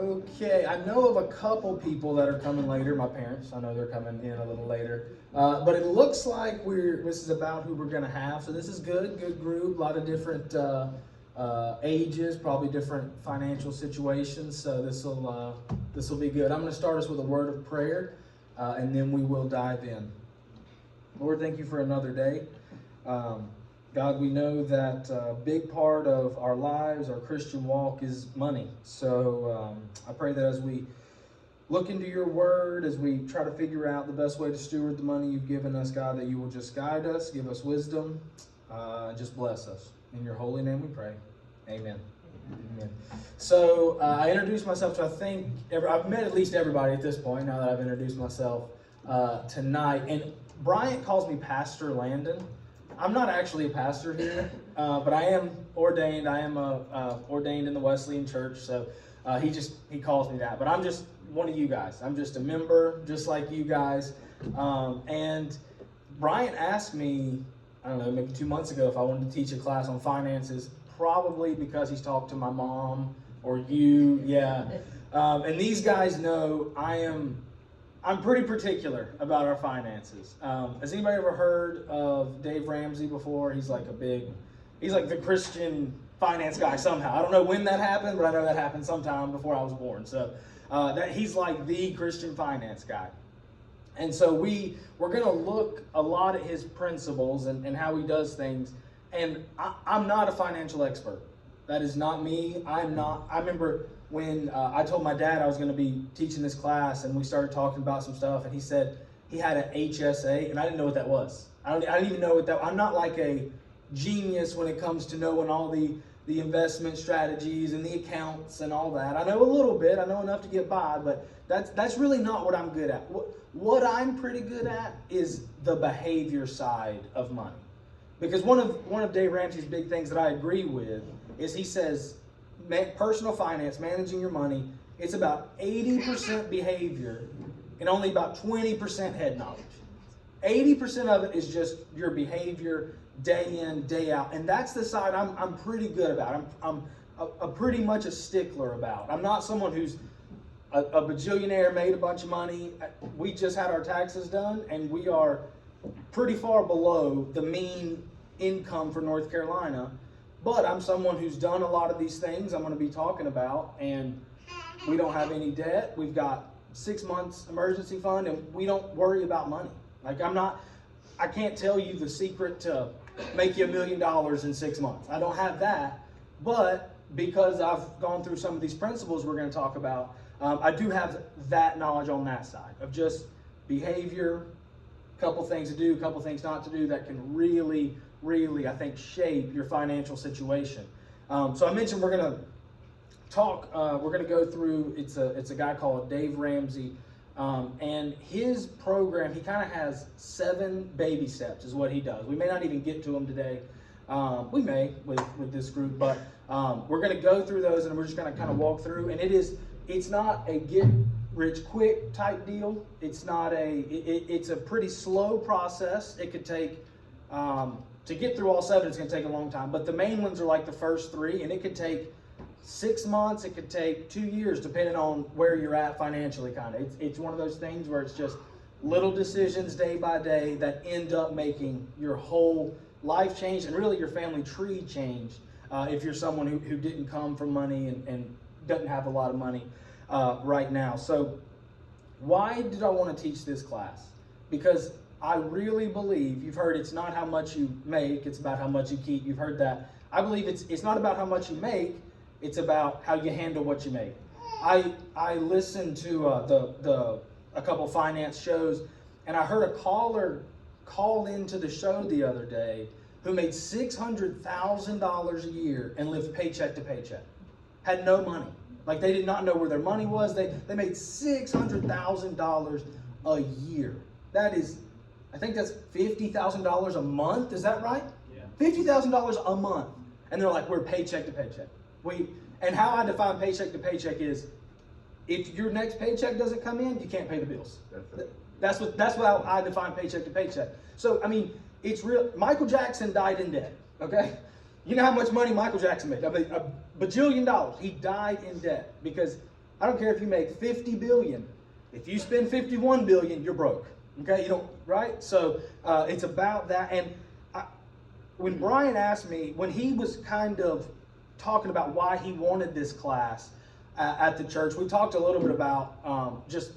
Okay, I know of a couple people that are coming later. My parents, I know they're coming in a little later. But it looks like this is about who we're going to have. So this is good group. A lot of different ages, probably different financial situations. So this will be good. I'm going to start us with a word of prayer, and then we will dive in. Lord, thank you for another day. God, we know that a big part of our lives, our Christian walk, is money. So I pray that as we look into your word, as we try to figure out the best way to steward the money you've given us, God, that you will just guide us, give us wisdom, just bless us. In your holy name we pray. Amen. Amen. So I introduced myself to, I think, I've met at least everybody at this point, now that I've introduced myself tonight. And Bryant calls me Pastor Landon. I'm not actually a pastor here, but I am ordained. I am ordained in the Wesleyan Church, so he calls me that. But I'm just one of you guys. I'm just a member, just like you guys. And Bryant asked me, I don't know, maybe 2 months ago if I wanted to teach a class on finances, probably because he's talked to my mom or you, yeah. And these guys know I'm pretty particular about our finances. Has anybody ever heard of Dave Ramsey before? He's like the Christian finance guy somehow. I don't know when that happened, but I know that happened sometime before I was born. So he's like the Christian finance guy. And so we're going to look a lot at his principles and how he does things. And I'm not a financial expert. That is not me. I remember when I told my dad I was going to be teaching this class, and we started talking about some stuff, and he said he had an HSA, and I didn't know what that was. I didn't even know what that. I'm not like a genius when it comes to knowing all the investment strategies and the accounts and all that. I know a little bit. I know enough to get by, but that's really not what I'm good at. What I'm pretty good at is the behavior side of money, because one of Dave Ramsey's big things that I agree with is he says, personal finance, managing your money, it's about 80% behavior and only about 20% head knowledge. 80% of it is just your behavior day in, day out. And that's the side I'm pretty good about. I'm pretty much a stickler about. I'm not someone who's a bajillionaire, made a bunch of money. We just had our taxes done, and we are pretty far below the mean income for North Carolina. But I'm someone who's done a lot of these things I'm going to be talking about, and we don't have any debt. We've got 6 months emergency fund, and we don't worry about money. Like I can't tell you the secret to make you $1 million in 6 months. I don't have that, but because I've gone through some of these principles we're going to talk about, I do have that knowledge on that side of just behavior, a couple things to do, a couple things not to do that can really, I think, shape your financial situation. So I mentioned we're going to talk, we're going to go through, it's a guy called Dave Ramsey, and his program, he kind of has 7 baby steps is what he does. We may not even get to them today. We may with this group, but we're going to go through those, and we're just going to kind of walk through, and it's not a get rich quick type deal. It's not it's a pretty slow process. It could take, to get through all 7, it's going to take a long time. But the main ones are like the first 3, and it could take 6 months. It could take 2 years, depending on where you're at financially. Kind of, it's one of those things where it's just little decisions day by day that end up making your whole life change, and really your family tree change. If you're someone who didn't come from money and doesn't have a lot of money right now. So why did I want to teach this class? Because I really believe, you've heard it's not how much you make, it's about how much you keep. You've heard that. I believe it's not about how much you make, it's about how you handle what you make. I listened to a couple finance shows, and I heard a caller call into the show the other day who made $600,000 a year and lived paycheck to paycheck. Had no money. Like, they did not know where their money was. They made $600,000 a year. That is, I think that's $50,000 a month. Is that right? Yeah. $50,000 a month. And they're like, we're paycheck to paycheck. And how I define paycheck to paycheck is, if your next paycheck doesn't come in, you can't pay the bills. That's what I define paycheck to paycheck. So, I mean, it's real. Michael Jackson died in debt, okay? You know how much money Michael Jackson made? I mean, $1 bajillion. He died in debt because I don't care if you make 50 billion. If you spend 51 billion, you're broke. Okay, you don't, right? So it's about that. And when Brian asked me, when he was kind of talking about why he wanted this class at the church, we talked a little bit about just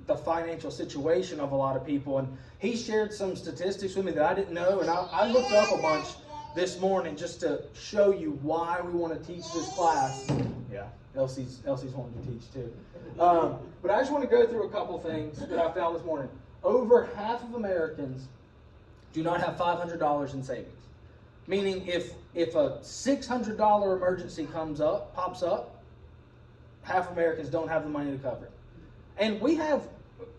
the financial situation of a lot of people. And he shared some statistics with me that I didn't know. And I looked up a bunch this morning just to show you why we want to teach this class. Yeah, Elsie's wanting to teach too. But I just want to go through a couple things that I found this morning. Over half of Americans do not have $500 in savings. Meaning if a $600 emergency pops up, half Americans don't have the money to cover it. And we have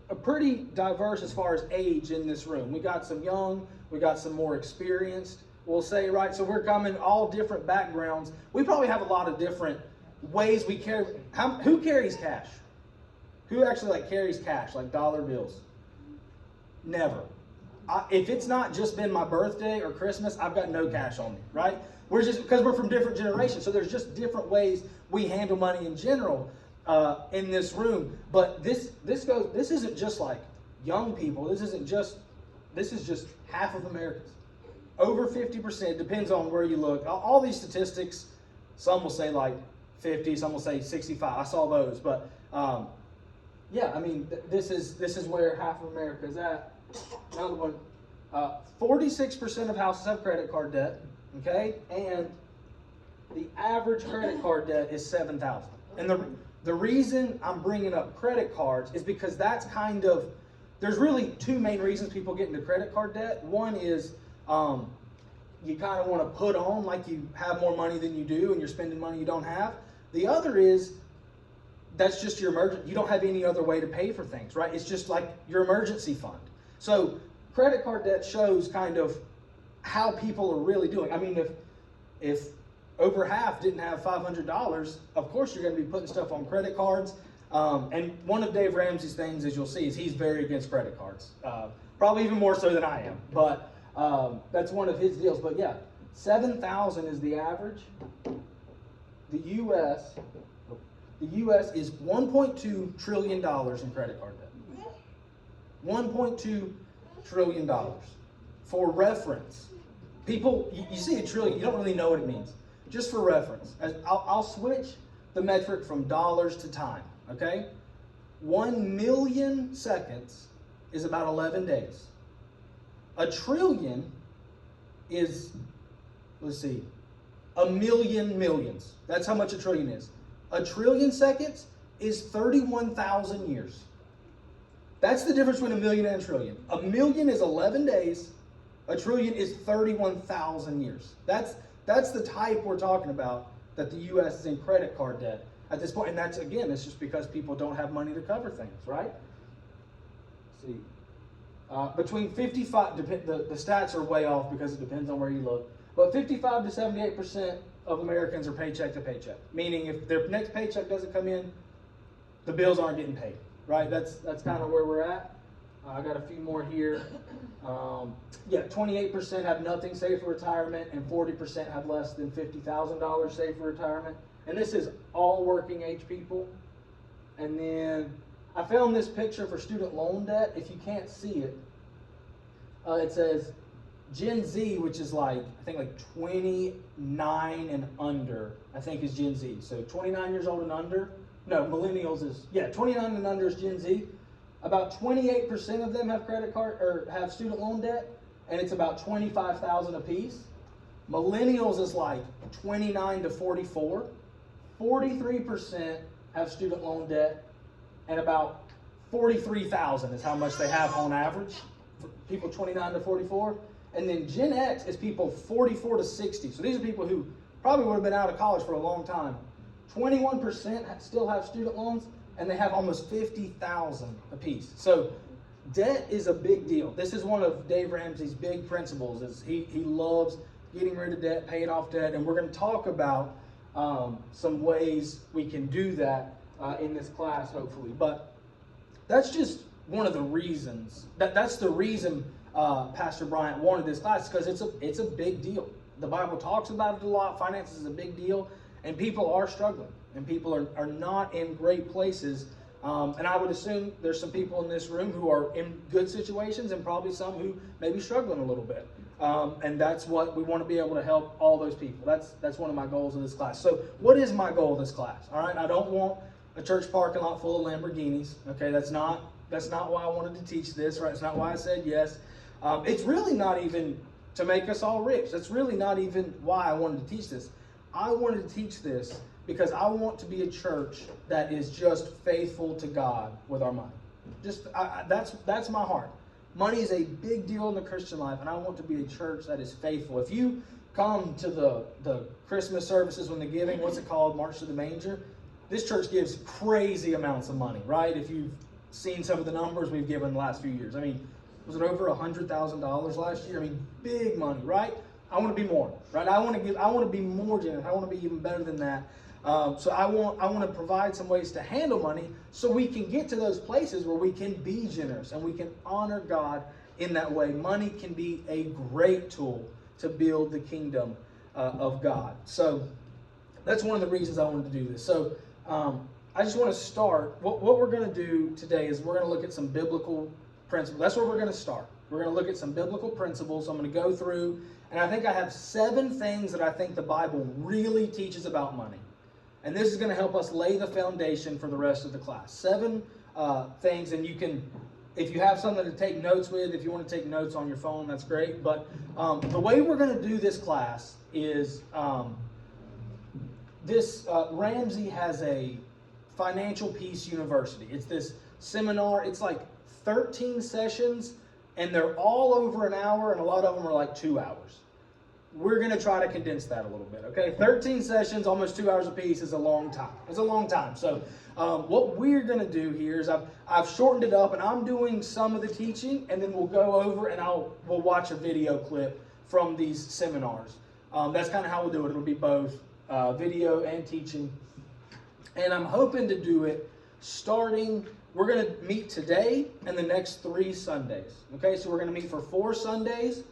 a pretty diverse as far as age in this room. We got some young, we got some more experienced, we'll say, right? So we're coming all different backgrounds. We probably have a lot of different ways we carry. Who carries cash? Who actually carries cash, like dollar bills? Never. If it's not just been my birthday or Christmas, I've got no cash on me, right? We're just, because we're from different generations, so there's just different ways we handle money in general in this room. But this isn't just like young people. This is just half of Americans. Over 50%, depends on where you look. All these statistics, some will say like 50, some will say 65. I saw those, but yeah, I mean, this is where half of America is at. Another one, 46% of houses have credit card debt, okay? And the average credit card debt is $7,000. And the reason I'm bringing up credit cards is because that's kind of, there's really two main reasons people get into credit card debt. One is you kind of want to put on like you have more money than you do and you're spending money you don't have. The other is that's just your emergency. You don't have any other way to pay for things, right? It's just like your emergency fund. So credit card debt shows kind of how people are really doing. I mean, if over half didn't have $500, of course you're going to be putting stuff on credit cards. And one of Dave Ramsey's things, as you'll see, is he's very against credit cards. Probably even more so than I am. But that's one of his deals. But yeah, $7,000 is the average. The U.S. is $1.2 trillion in credit card debt. $1.2 trillion. For reference, people, you see a trillion, you don't really know what it means. Just for reference, I'll switch the metric from dollars to time, okay? 1 million seconds is about 11 days. A trillion is, let's see, a million millions. That's how much a trillion is. A trillion seconds is 31,000 years. That's the difference between a million and a trillion. A million is 11 days. A trillion is 31,000 years. That's the type we're talking about that the U.S. is in credit card debt at this point. And that's, again, it's just because people don't have money to cover things, right? Let's see. Between 55, the stats are way off because it depends on where you look. But 55 to 78% of Americans are paycheck to paycheck. Meaning if their next paycheck doesn't come in, the bills aren't getting paid. Right, that's kind of where we're at. I got a few more here. Yeah, 28% have nothing saved for retirement, and 40% have less than $50,000 saved for retirement. And this is all working age people. And then I found this picture for student loan debt. If you can't see it, it says Gen Z, which is I think 29 and under, I think is Gen Z. So 29 years old and under. No, millennials is, 29 and under is Gen Z. About 28% of them have credit card or have student loan debt, and it's about $25,000 a piece. Millennials is 29 to 44. 43% have student loan debt, and about $43,000 is how much they have on average for people 29 to 44. And then Gen X is people 44 to 60. So these are people who probably would have been out of college for a long time. 21% still have student loans, and they have almost $50,000 apiece. So debt is a big deal. This is one of Dave Ramsey's big principles. Is he loves getting rid of debt, paying off debt, and we're going to talk about some ways we can do that in this class, hopefully. But that's just one of the reasons. That's the reason Pastor Bryant wanted this class, because it's a big deal. The Bible talks about it a lot. Finance is a big deal. And people are struggling, and people are not in great places. And I would assume there's some people in this room who are in good situations, and probably some who may be struggling a little bit. And that's what we want to be able to help all those people. That's one of my goals of this class. So what is my goal of this class? All right, I don't want a church parking lot full of Lamborghinis. Okay, that's not why I wanted to teach this, right? It's not why I said yes. It's really not even to make us all rich. That's really not even why I wanted to teach this. I wanted to teach this because I want to be a church that is just faithful to God with our money. That's my heart. Money is a big deal in the Christian life, and I want to be a church that is faithful. If you come to the Christmas services when they're giving, what's it called, March to the Manger, this church gives crazy amounts of money, right? If you've seen some of the numbers we've given the last few years. I mean, was it over $100,000 last year? I mean, big money, right? I want to be more, right? I want to be more generous. I want to be even better than that. So I want to provide some ways to handle money so we can get to those places where we can be generous and we can honor God in that way. Money can be a great tool to build the kingdom of God. So that's one of the reasons I wanted to do this. So I just want to start. What we're going to do today is we're going to look at some biblical principles. That's where we're going to start. We're going to look at some biblical principles. I'm going to go through, and I think I have 7 things that I think the Bible really teaches about money. And this is going to help us lay the foundation for the rest of the class. 7 things, and you can, if you have something to take notes with, if you want to take notes on your phone, that's great. But the way we're going to do this class is Ramsey has a Financial Peace University. It's this seminar. It's like 13 sessions, and they're all over an hour, and a lot of them are like 2 hours. We're going to try to condense that a little bit, okay? 13 sessions, almost 2 hours apiece is a long time. It's a long time. So what we're going to do here is I've shortened it up, and I'm doing some of the teaching, and then we'll go over and we'll watch a video clip from these seminars. That's kind of how we'll do it. It'll be both video and teaching. And I'm hoping to do it starting, we're going to meet today and the next 3 Sundays. Okay, so we're going to meet for 4 Sundays.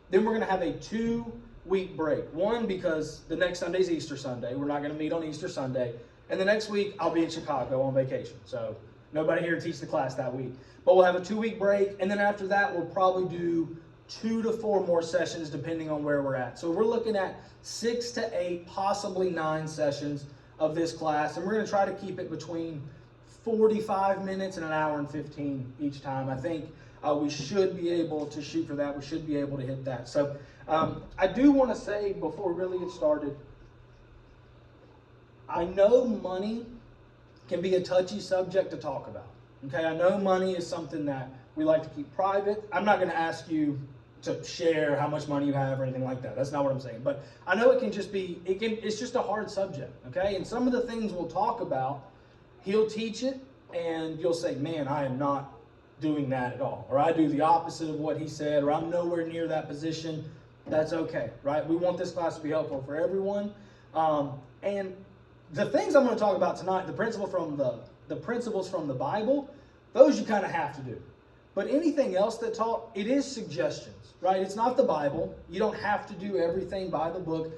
Then we're going to have a 2-week break. One, because the next Sunday is Easter Sunday. We're not going to meet on Easter Sunday. And the next week, I'll be in Chicago on vacation. So nobody here to teach the class that week. But we'll have a 2-week break. And then after that, we'll probably do 2 to 4 more sessions depending on where we're at. So we're looking at 6 to 8, possibly 9 sessions of this class. And we're going to try to keep it between 45 minutes and 1 hour and 15 each time. I think we should be able to shoot for that. We should be able to hit that. So I do want to say before we really get started, I know money can be a touchy subject to talk about. Okay, I know money is something that we like to keep private. I'm not going to ask you to share how much money you have or anything like that. That's not what I'm saying. But I know it can just be, it's just a hard subject. Okay, and some of the things we'll talk about, he'll teach it, and you'll say, man, I am not doing that at all. Or I do the opposite of what he said, or I'm nowhere near that position. That's okay, right? We want this class to be helpful for everyone. And the things I'm going to talk about tonight, the principles from the Bible, those you kind of have to do. But anything else that taught, it is suggestions, right? It's not the Bible. You don't have to do everything by the book.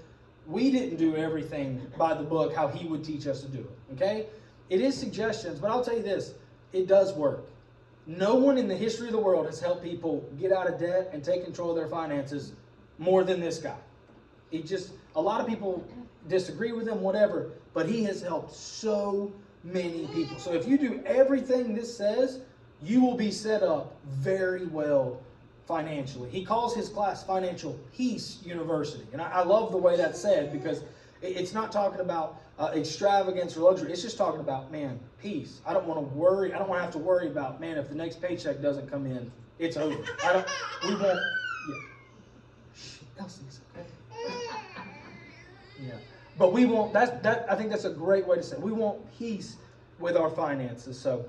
We didn't do everything by the book how he would teach us to do it, okay? It is suggestions, but I'll tell you this, it does work. No one in the history of the world has helped people get out of debt and take control of their finances more than this guy. A lot of people disagree with him, whatever, but he has helped so many people. So if you do everything this says, you will be set up very well financially. He calls his class Financial Peace University. And I love the way that's said, because it's not talking about extravagance or luxury. It's just talking about, man, peace. I don't want to worry. I don't want to have to worry about, man, if the next paycheck doesn't come in, it's over. We won't. Yeah. Shh, Elsie's okay. Yeah. But we won't, I think that's a great way to say it. We want peace with our finances. So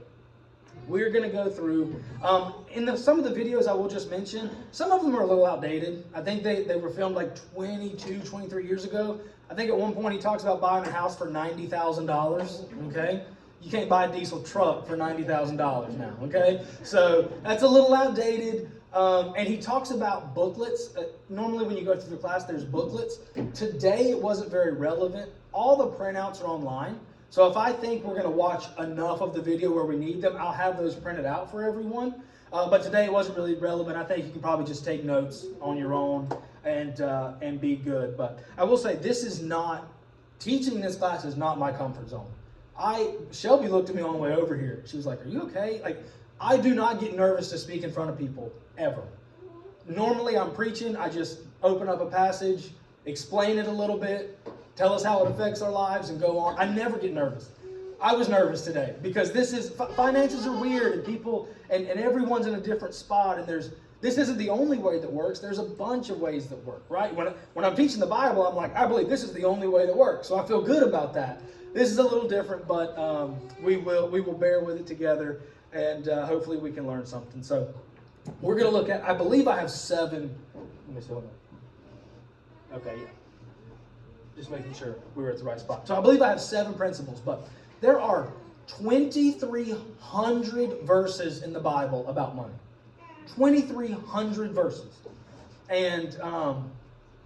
we're going to go through, some of the videos I will just mention, some of them are a little outdated. I think they were filmed like 22, 23 years ago. I think at one point he talks about buying a house for $90,000, okay? You can't buy a diesel truck for $90,000 now, okay? So that's a little outdated. And he talks about booklets. Normally when you go through the class, there's booklets. Today it wasn't very relevant. All the printouts are online. So if I think we're going to watch enough of the video where we need them, I'll have those printed out for everyone. But today it wasn't really relevant. I think you can probably just take notes on your own and be good. But I will say teaching this class is not my comfort zone. Shelby looked at me on the way over here. She was like, "Are you okay?" Like, I do not get nervous to speak in front of people, ever. Normally I'm preaching, I just open up a passage, explain it a little bit, tell us how it affects our lives, and go on. I never get nervous. I was nervous today because finances are weird, and people, and everyone's in a different spot, and this isn't the only way that works. There's a bunch of ways that work, right? When I'm teaching the Bible, I'm like, I believe this is the only way that works, so I feel good about that. This is a little different, but we will bear with it together. And hopefully we can learn something. So we're going to look at, I believe I have 7. Let me see. Hold on. Okay, yeah. Just making sure we were at the right spot. So I believe I have 7 principles. But there are 2,300 verses in the Bible about money. 2,300 verses. And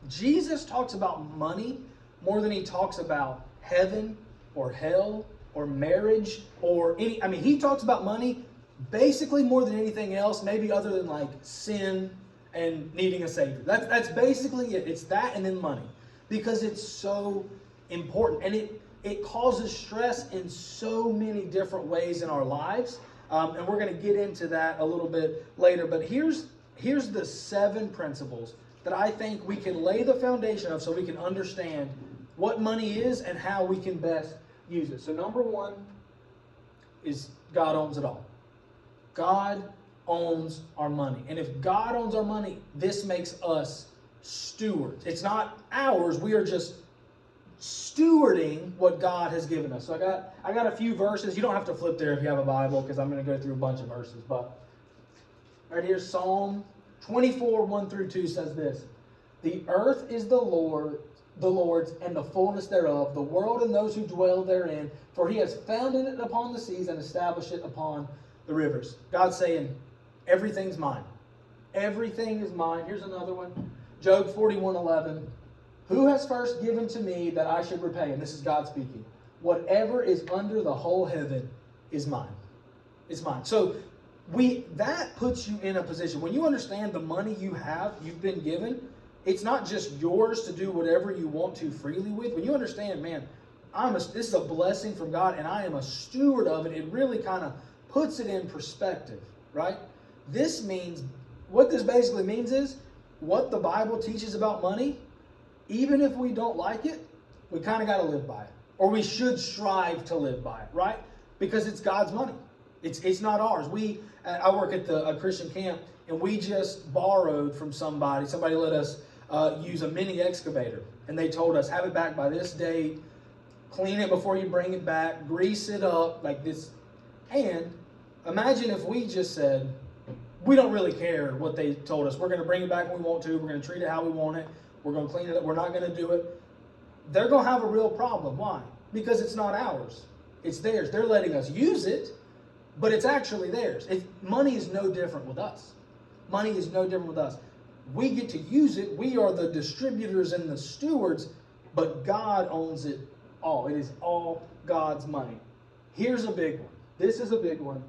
Jesus talks about money more than he talks about heaven or hell or marriage or he talks about money basically more than anything else, maybe other than like sin and needing a savior. That's basically it. It's that and then money, because it's so important, and it causes stress in so many different ways in our lives, and we're going to get into that a little bit later. But here's the 7 principles that I think we can lay the foundation of so we can understand what money is and how we can best use it. So number 1 is God owns it all. God owns our money. And if God owns our money, this makes us stewards. It's not ours. We are just stewarding what God has given us. So I got a few verses. You don't have to flip there if you have a Bible, because I'm going to go through a bunch of verses. But right here, Psalm 24, 1 through 2 says this: "The earth is the Lord's, and the fullness thereof, the world and those who dwell therein. For he has founded it upon the seas and established it upon the rivers." God's saying, everything's mine. Everything is mine. Here's another one. Job 41:11. "Who has first given to me that I should repay?" And this is God speaking. "Whatever is under the whole heaven is mine." It's mine. So that puts you in a position. When you understand the money you've been given, it's not just yours to do whatever you want to freely with. When you understand, man, this is a blessing from God and I am a steward of it, it really kind of puts it in perspective, right? What this basically means is, what the Bible teaches about money, even if we don't like it, we kind of got to live by it. Or we should strive to live by it, right? Because it's God's money. It's not ours. I work at a Christian camp, and we just borrowed from somebody. Somebody let us use a mini excavator, and they told us, have it back by this date, clean it before you bring it back, grease it up like this. And imagine if we just said, we don't really care what they told us. We're going to bring it back when we want to. We're going to treat it how we want it. We're going to clean it up. We're not going to do it. They're going to have a real problem. Why? Because it's not ours. It's theirs. They're letting us use it, but it's actually theirs. Money is no different with us. Money is no different with us. We get to use it. We are the distributors and the stewards, but God owns it all. It is all God's money. Here's a big one. This is a big one.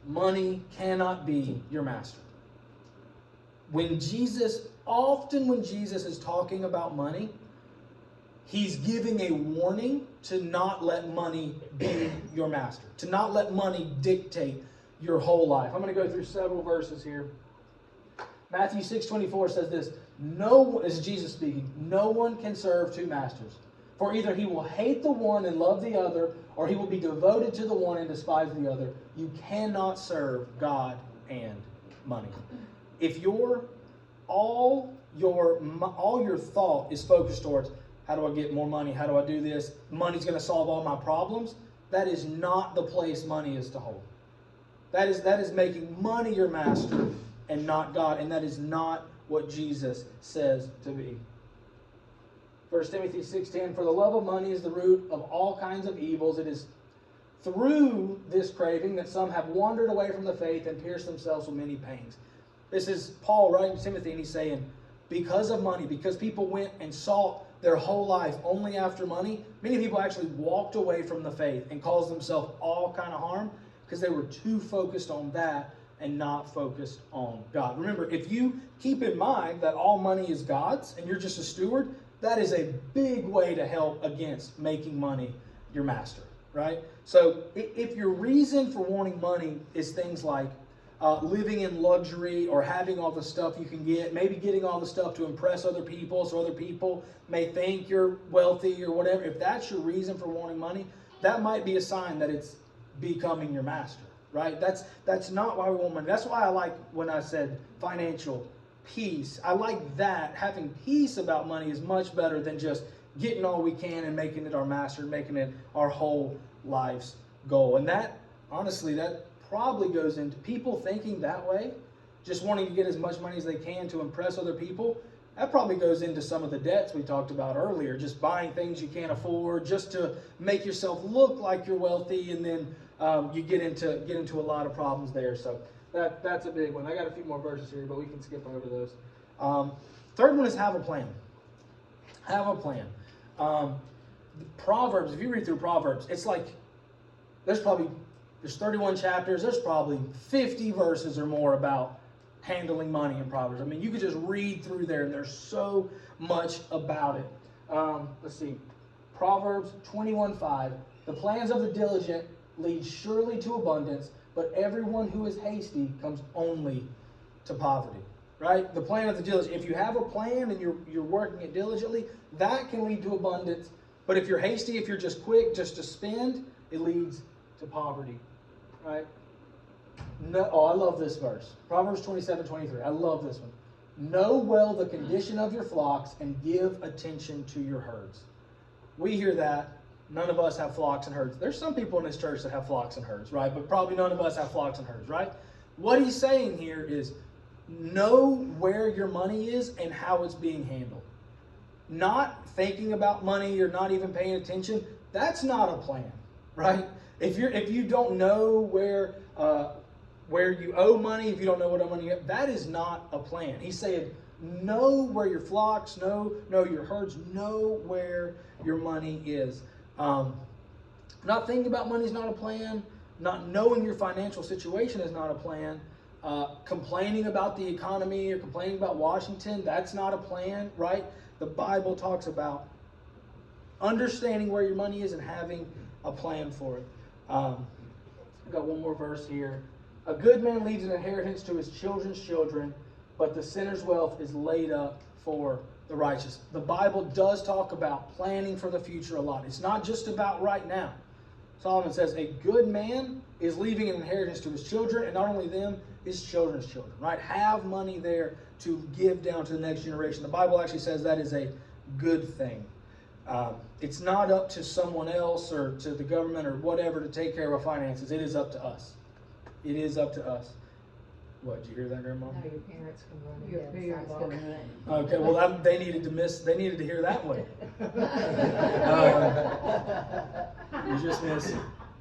Money cannot be your master. When Jesus is talking about money, he's giving a warning to not let money be your master, to not let money dictate your whole life. I'm going to go through several verses here. Matthew 6:24 says this: this is Jesus speaking, "No one can serve 2 masters. For either he will hate the one and love the other, or he will be devoted to the one and despise the other. You cannot serve God and money." If all your thought is focused towards, how do I get more money? How do I do this? Money's going to solve all my problems. That is not the place money is to hold. That is making money your master and not God. And that is not what Jesus says to be. 1 Timothy 6:10, "For the love of money is the root of all kinds of evils. It is through this craving that some have wandered away from the faith and pierced themselves with many pains. This is Paul writing to Timothy, and he's saying, because of money, because people went and sought their whole life only after money, many people actually walked away from the faith and caused themselves all kind of harm because they were too focused on that and not focused on God. Remember, if you keep in mind that all money is God's and you're just a steward, that is a big way to help against making money your master, right? So if your reason for wanting money is things like living in luxury or having all the stuff you can get, maybe getting all the stuff to impress other people so other people may think you're wealthy or whatever, if that's your reason for wanting money, that might be a sign that it's becoming your master, right? That's not why we want money. That's why I like when I said financial peace. I like that. Having peace about money is much better than just getting all we can and making it our master, making it our whole life's goal. And that, honestly, that probably goes into people thinking that way, just wanting to get as much money as they can to impress other people. That probably goes into some of the debts we talked about earlier, just buying things you can't afford just to make yourself look like you're wealthy, and then you get into a lot of problems there. So that's a big one. I got a few more verses here, but we can skip over those. Third one is have a plan. Have a plan. Proverbs, if you read through Proverbs, it's like there's 31 chapters. There's probably 50 verses or more about handling money in Proverbs. I mean, you could just read through there, and there's so much about it. Let's see. Proverbs 21:5. The plans of the diligent lead surely to abundance, but everyone who is hasty comes only to poverty. Right? The plan of the diligent. If you have a plan and you're working it diligently, that can lead to abundance. But if you're hasty, if you're just quick, just to spend, it leads to poverty. Right? No, I love this verse. Proverbs 27:23. I love this one. Know well the condition of your flocks and give attention to your herds. We hear that. None of us have flocks and herds. There's some people in this church that have flocks and herds, right? But probably none of us have flocks and herds, right? What he's saying here is know where your money is and how it's being handled. Not thinking about money or not even paying attention, that's not a plan, right? If you don't know where you owe money, if you don't know what money you have, that is not a plan. He's saying know where your flocks, know your herds, know where your money is. Not thinking about money is not a plan. Not knowing your financial situation is not a plan. Complaining about the economy or complaining about Washington, that's not a plan, right? The Bible talks about understanding where your money is and having a plan for it. I've got one more verse here. A good man leaves an inheritance to his children's children, but the sinner's wealth is laid up for the righteous. The Bible does talk about planning for the future a lot. It's not just about right now. Solomon says a good man is leaving an inheritance to his children, and not only them, his children's children, right? Have money there to give down to the next generation. The Bible actually says that is a good thing. It's not up to someone else or to the government or whatever to take care of our finances. It is up to us. It is up to us. What, did you hear that, Grandma? No, your parents can run Your ahead. parents can run. Okay, well, they needed to hear that one. You just missed.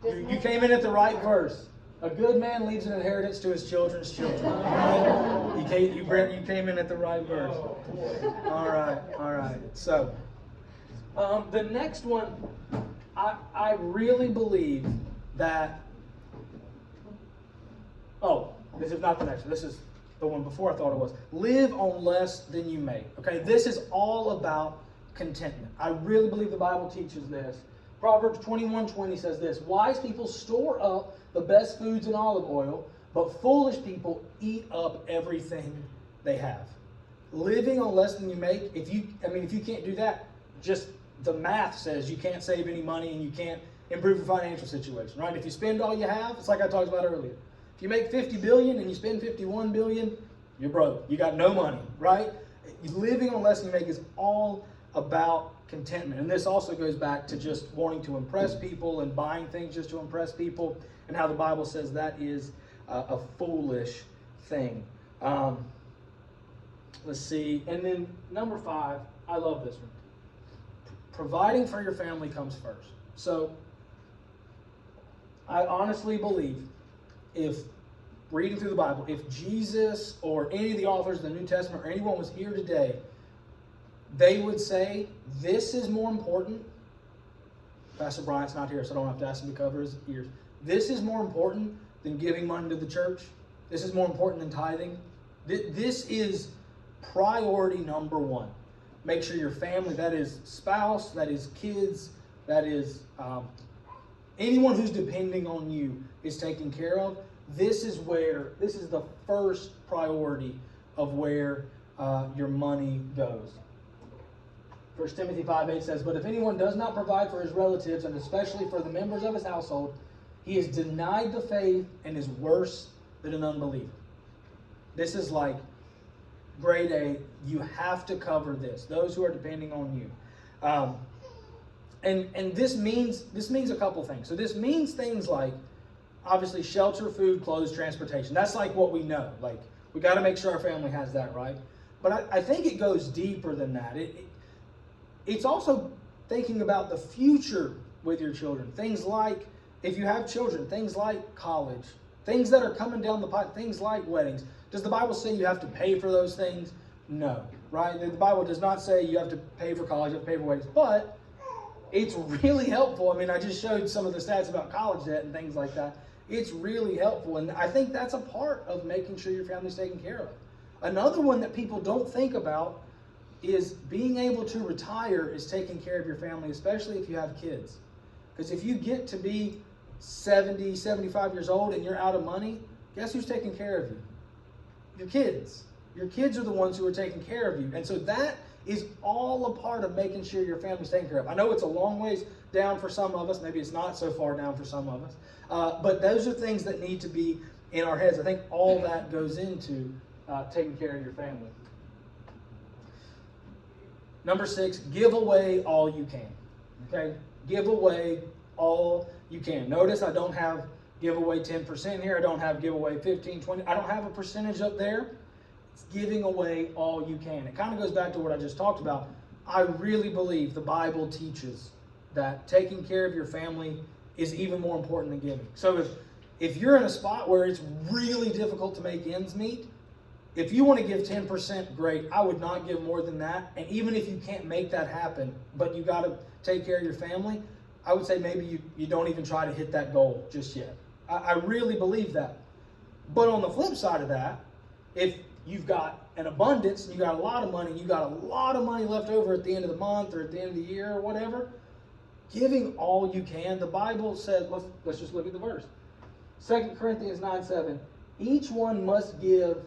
You came in at the right verse. A good man leaves an inheritance to his children's children. All right? You came in at the right verse. All right. So, the next one, I really believe that. Oh, this is not the next one. This is the one before I thought it was. Live on less than you make. Okay, this is all about contentment. I really believe the Bible teaches this. Proverbs 21:20 says this: wise people store up the best foods and olive oil, but foolish people eat up everything they have. Living on less than you make, if you can't do that, just the math says you can't save any money and you can't improve your financial situation, right? If you spend all you have, it's like I talked about earlier. If you make $50 billion and you spend $51 billion, you're broke. You got no money, right? Living on less than you make is all about contentment. And this also goes back to just wanting to impress people and buying things just to impress people, and how the Bible says that is a foolish thing. Let's see. And then number 5, I love this one. Providing for your family comes first. So I honestly believe, if reading through the Bible, if Jesus or any of the authors of the New Testament or anyone was here today, they would say this is more important. Pastor Bryant's not here, so I don't have to ask him to cover his ears. This is more important than giving money to the church. This is more important than tithing. This is priority number one. Make sure your family, that is spouse, that is kids, that is anyone who's depending on you, is taken care of. This is the first priority of where your money goes. 1 Timothy 5:8 says, "But if anyone does not provide for his relatives, and especially for the members of his household, he is denied the faith and is worse than an unbeliever." This is like grade A. You have to cover this. Those who are depending on you. And this means a couple things. So this means things like, obviously, shelter, food, clothes, transportation. That's like what we know. Like, we got to make sure our family has that, right? But I think it goes deeper than that. It's also thinking about the future with your children. Things like, if you have children, things like college, things that are coming down the pipe, things like weddings. Does the Bible say you have to pay for those things? No, right? The Bible does not say you have to pay for college, you have to pay for weddings, but it's really helpful. I mean, I just showed some of the stats about college debt and things like that. It's really helpful, and I think that's a part of making sure your family's taken care of. Another one that people don't think about is being able to retire is taking care of your family, especially if you have kids. Because if you get to be 70, 75 years old and you're out of money, guess who's taking care of you? Your kids. Your kids are the ones who are taking care of you. And so that is all a part of making sure your family's taken care of. I know it's a long ways down for some of us. Maybe it's not so far down for some of us. But those are things that need to be in our heads. I think all that goes into taking care of your family. Number 6, give away all you can. Okay? Give away all you can. Notice I don't have give away 10% here. I don't have give away 15, 20. I don't have a percentage up there. It's giving away all you can. It kind of goes back to what I just talked about. I really believe the Bible teaches that taking care of your family is even more important than giving. So if you're in a spot where it's really difficult to make ends meet, if you want to give 10%, great. I would not give more than that. And even if you can't make that happen, but you got to take care of your family, I would say maybe you don't even try to hit that goal just yet. I really believe that. But on the flip side of that, if you've got an abundance and you got a lot of money, you got a lot of money left over at the end of the month or at the end of the year or whatever, giving all you can. The Bible says, let's just look at the verse. 2 Corinthians 9:7. Each one must give.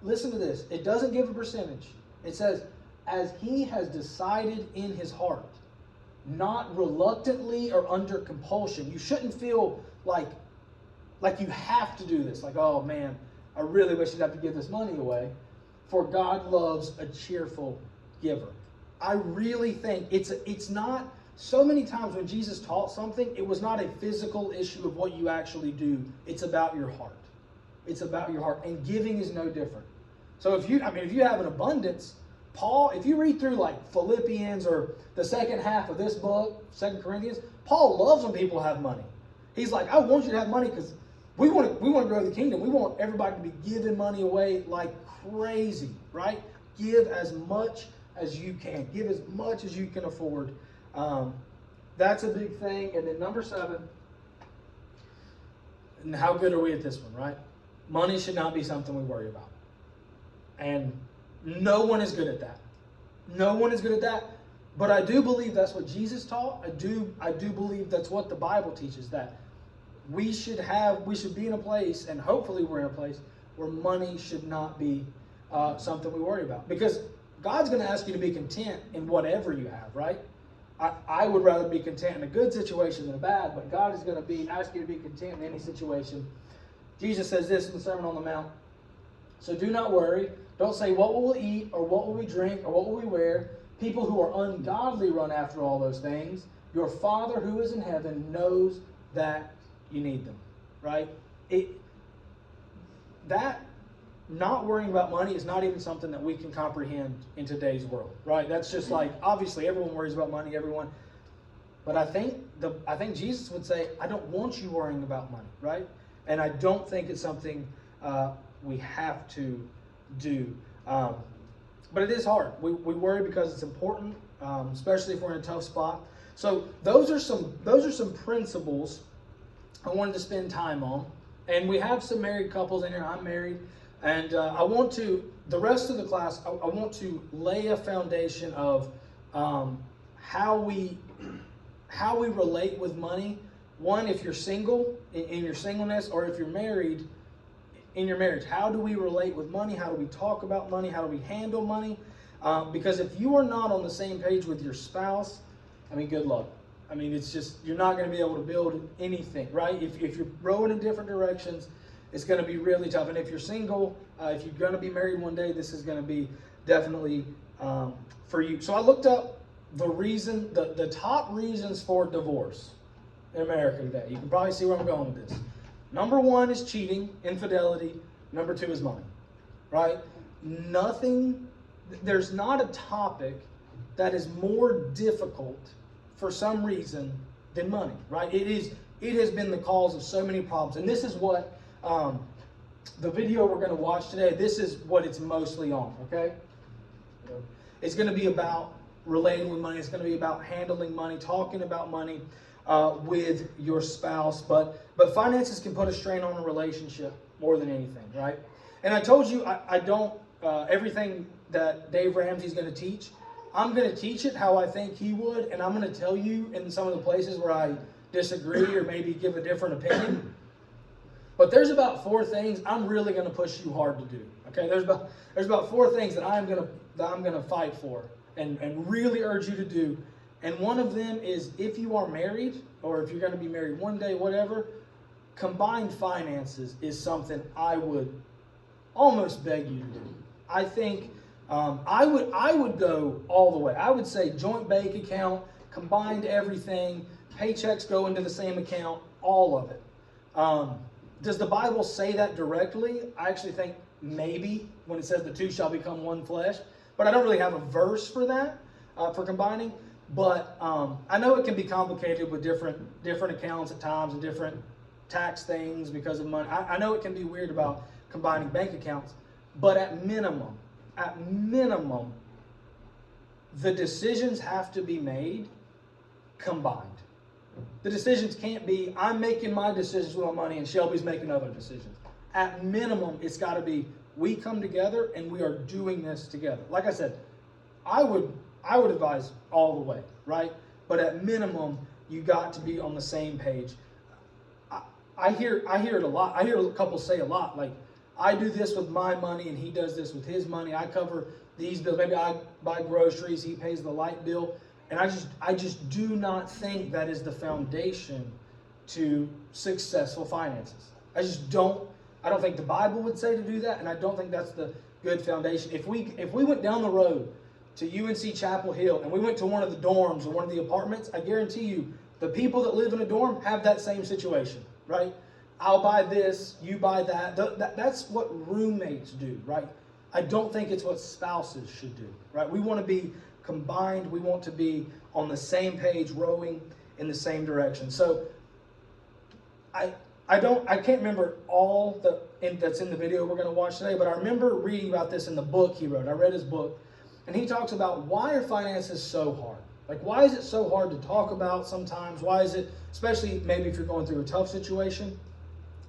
Listen to this. It doesn't give a percentage. It says, as he has decided in his heart, not reluctantly or under compulsion. You shouldn't feel like you have to do this. Like, oh man, I really wish I'd have to give this money away. For God loves a cheerful giver. I really think it's not, so many times when Jesus taught something, it was not a physical issue of what you actually do. It's about your heart. It's about your heart. And giving is no different. So if you have an abundance, Paul, if you read through like Philippians or the second half of this book, 2 Corinthians, Paul loves when people have money. He's like, I want you to have money because we want to grow the kingdom. We want everybody to be giving money away like crazy, right? Give as much as you can. Give as much as you can afford. That's a big thing. And then number 7, and how good are we at this one, right? Money should not be something we worry about. And no one is good at that. No one is good at that. But I do believe that's what Jesus taught. I do believe that's what the Bible teaches, that we should be in a place, and hopefully we're in a place where money should not be something we worry about. Because God's going to ask you to be content in whatever you have, right? I would rather be content in a good situation than a bad, but God is going to ask you to be content in any situation. Jesus says this in the Sermon on the Mount. So do not worry. Don't say, what will we eat, or what will we drink, or what will we wear? People who are ungodly run after all those things. Your Father who is in heaven knows that you need them, right? That not worrying about money is not even something that we can comprehend in today's world, right? That's just like, obviously everyone worries about money, everyone. But I think Jesus would say, I don't want you worrying about money, right? And I don't think it's something we have to do. But it is hard. We worry because it's important, especially if we're in a tough spot. So those are some principles I wanted to spend time on. And we have some married couples in here. I'm married. And I want to, the rest of the class, I want to lay a foundation of how we relate with money. One, if you're single, in your singleness, or if you're married, in your marriage. How do we relate with money? How do we talk about money? How do we handle money? Because if you are not on the same page with your spouse, I mean, good luck. I mean, it's just, you're not going to be able to build anything, right? If you're rowing in different directions, it's going to be really tough. And if you're single, if you're going to be married one day, this is going to be definitely for you. So I looked up the top reasons for divorce in America today. You can probably see where I'm going with this. Number one is cheating, infidelity. Number two is money, right? There's not a topic that is more difficult for some reason than money, right? It has been the cause of so many problems. And this is what the video we're going to watch today, this is what it's mostly on, okay? It's going to be about relating with money. It's going to be about handling money, talking about money with your spouse. But finances can put a strain on a relationship more than anything, right? And I told you I don't, everything that Dave Ramsey's going to teach, I'm going to teach it how I think he would, and I'm going to tell you in some of the places where I disagree or maybe give a different opinion. But there's about 4 things I'm really going to push you hard to do. Okay, there's about 4 things that I'm going to fight for and really urge you to do. And one of them is, if you are married, or if you're going to be married one day, whatever, combined finances is something I would almost beg you to do. I think I would go all the way. I would say joint bank account, combined everything, paychecks go into the same account, all of it. Does the Bible say that directly? I actually think maybe when it says the two shall become one flesh, but I don't really have a verse for that, for combining. But I know it can be complicated with different accounts at times and different tax things because of money. I know it can be weird about combining bank accounts, but at minimum, the decisions have to be made combined. The decisions can't be, I'm making my decisions with my money and Shelby's making other decisions. At minimum, it's got to be, we come together and we are doing this together. Like I said, I would advise all the way, right? But at minimum, you got to be on the same page. I hear it a lot. I hear a couple say a lot, like, I do this with my money and he does this with his money. I cover these bills. Maybe I buy groceries, he pays the light bill. And I just do not think that is the foundation to successful finances. I don't think the Bible would say to do that, and I don't think that's the good foundation. If we went down the road to UNC Chapel Hill and we went to one of the dorms or one of the apartments, I guarantee you the people that live in a dorm have that same situation, right? I'll buy this, you buy that. That's what roommates do, right? I don't think it's what spouses should do, right? We want to be combined. We want to be on the same page, rowing in the same direction. So I can't remember all that's in the video we're going to watch today, but I remember reading about this in the book he wrote. I read his book, and he talks about why are finances so hard? Like, why is it so hard to talk about sometimes? Why is it, especially maybe if you're going through a tough situation?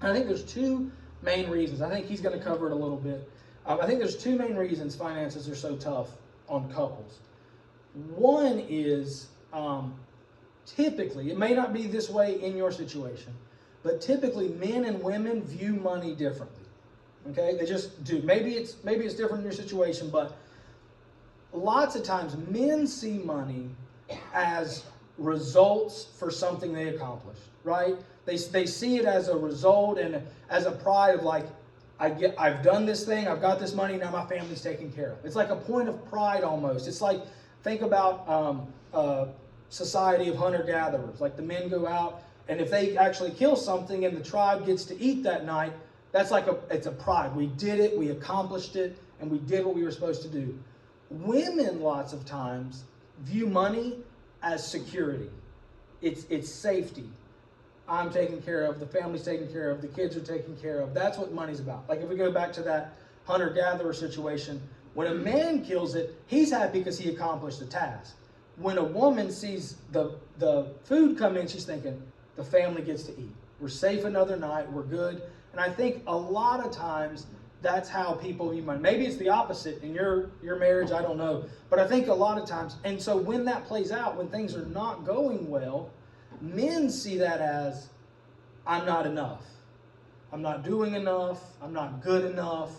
And I think there's 2 main reasons. I think he's going to cover it a little bit. I think there's 2 main reasons finances are so tough on couples. One is typically, it may not be this way in your situation, but typically men and women view money differently. Okay, they just do. Maybe it's different in your situation, but lots of times men see money as results for something they accomplished, right? They see it as a result and as a pride of, like, I've done this thing, I've got this money, now my family's taken care of. It's like a point of pride almost. It's like, think about society of hunter-gatherers. Like, the men go out, and if they actually kill something and the tribe gets to eat that night, that's like it's a pride. We did it, we accomplished it, and we did what we were supposed to do. Women, lots of times, view money as security. it's safety. I'm taken care of, the family's taken care of, the kids are taken care of. That's what money's about. Like if we go back to that hunter-gatherer situation, when a man kills it, he's happy because he accomplished the task. When a woman sees the food come in, she's thinking, the family gets to eat. We're safe another night, we're good. And I think a lot of times that's how people view money. Maybe it's the opposite in your marriage, I don't know. But I think a lot of times, and so when that plays out, when things are not going well, men see that as, I'm not enough. I'm not doing enough. I'm not good enough.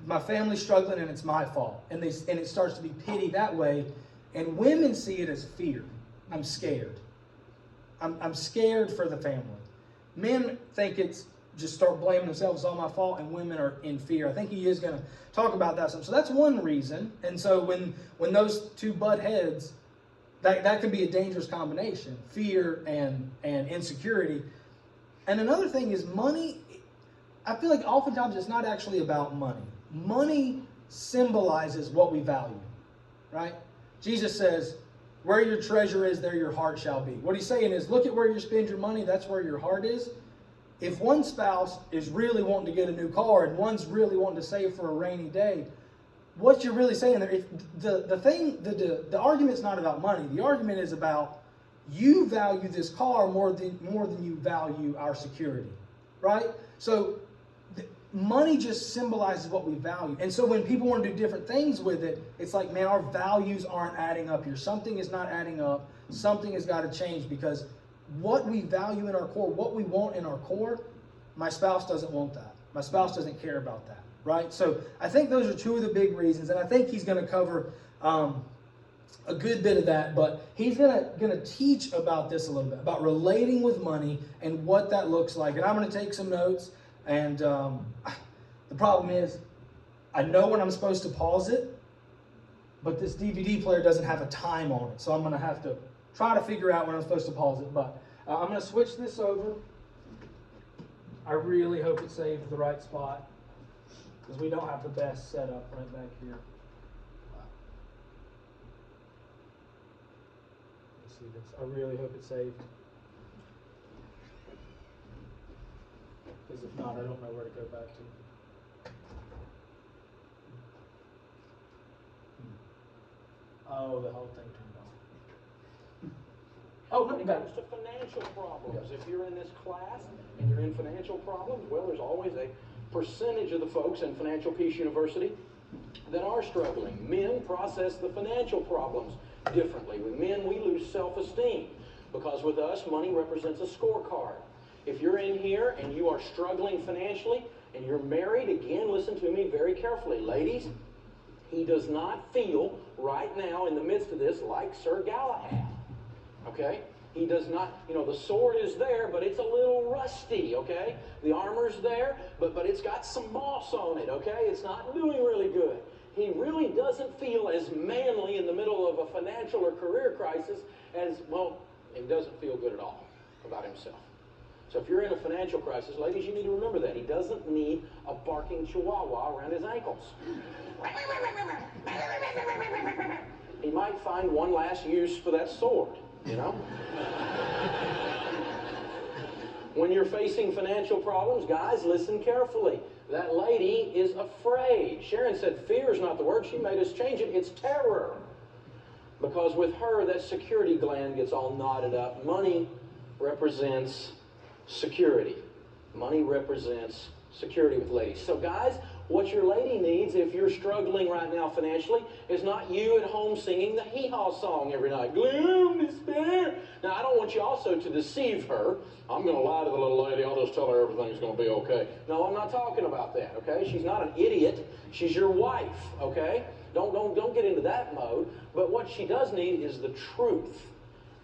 My family's struggling and it's my fault. And it starts to be pity that way. And women see it as fear. I'm scared. I'm scared for the family. Men think it's just start blaming themselves, it's all my fault, and women are in fear. I think he is going to talk about that some. So that's one reason. And so when those two butt heads, that could be a dangerous combination, fear and insecurity. And another thing is money. I feel like oftentimes it's not actually about money. Money symbolizes what we value, right? Jesus says, where your treasure is, there your heart shall be. What he's saying is, look at where you spend your money, that's where your heart is. If one spouse is really wanting to get a new car and one's really wanting to save for a rainy day, what you're really saying there, the argument's not about money. The argument is about you value this car more than you value our security, right? So money just symbolizes what we value. And so when people want to do different things with it, it's like, man, our values aren't adding up here. Something is not adding up. Something has got to change, because what we value in our core, what we want in our core, my spouse doesn't want that. My spouse doesn't care about that, right? So I think those are two of the big reasons, and I think he's going to cover a good bit of that, but he's going to teach about this a little bit, about relating with money and what that looks like. And I'm going to take some notes, and the problem is I know when I'm supposed to pause it, but this DVD player doesn't have a time on it, so I'm going to have to try to figure out when I'm supposed to pause it. But I'm going to switch this over. I really hope it saves the right spot, because we don't have the best setup right back here. Let's see this. I really hope it saved, because if not, I don't know where to go back to. Oh, the whole thing turned off. Oh, no, When it comes to financial problems, if you're in this class and you're in financial problems, well, there's always a percentage of the folks in Financial Peace University that are struggling. Men process the financial problems differently. With men, we lose self-esteem, because with us, money represents a scorecard. If you're in here and you are struggling financially and you're married, again, listen to me very carefully. Ladies, he does not feel right now in the midst of this like Sir Galahad. Okay? He does not, the sword is there, but it's a little rusty, okay? The armor's there, but it's got some moss on it, okay? It's not doing really good. He really doesn't feel as manly in the middle of a financial or career crisis as, well, he doesn't feel good at all about himself. So if you're in a financial crisis, ladies, you need to remember that. He doesn't need a barking chihuahua around his ankles. He might find one last use for that sword. When you're facing financial problems, guys, listen carefully. That lady is afraid. Sharon said fear is not the word. She made us change it. It's terror. Because with her, that security gland gets all knotted up. Money represents security. Money represents security with ladies. So guys, what your lady needs, if you're struggling right now financially, is not you at home singing the hee-haw song every night. Gloom, despair. Now, I don't want you also to deceive her. I'm going to lie to the little lady. I'll just tell her everything's going to be okay. No, I'm not talking about that, okay? She's not an idiot. She's your wife, okay? Don't get into that mode. But what she does need is the truth,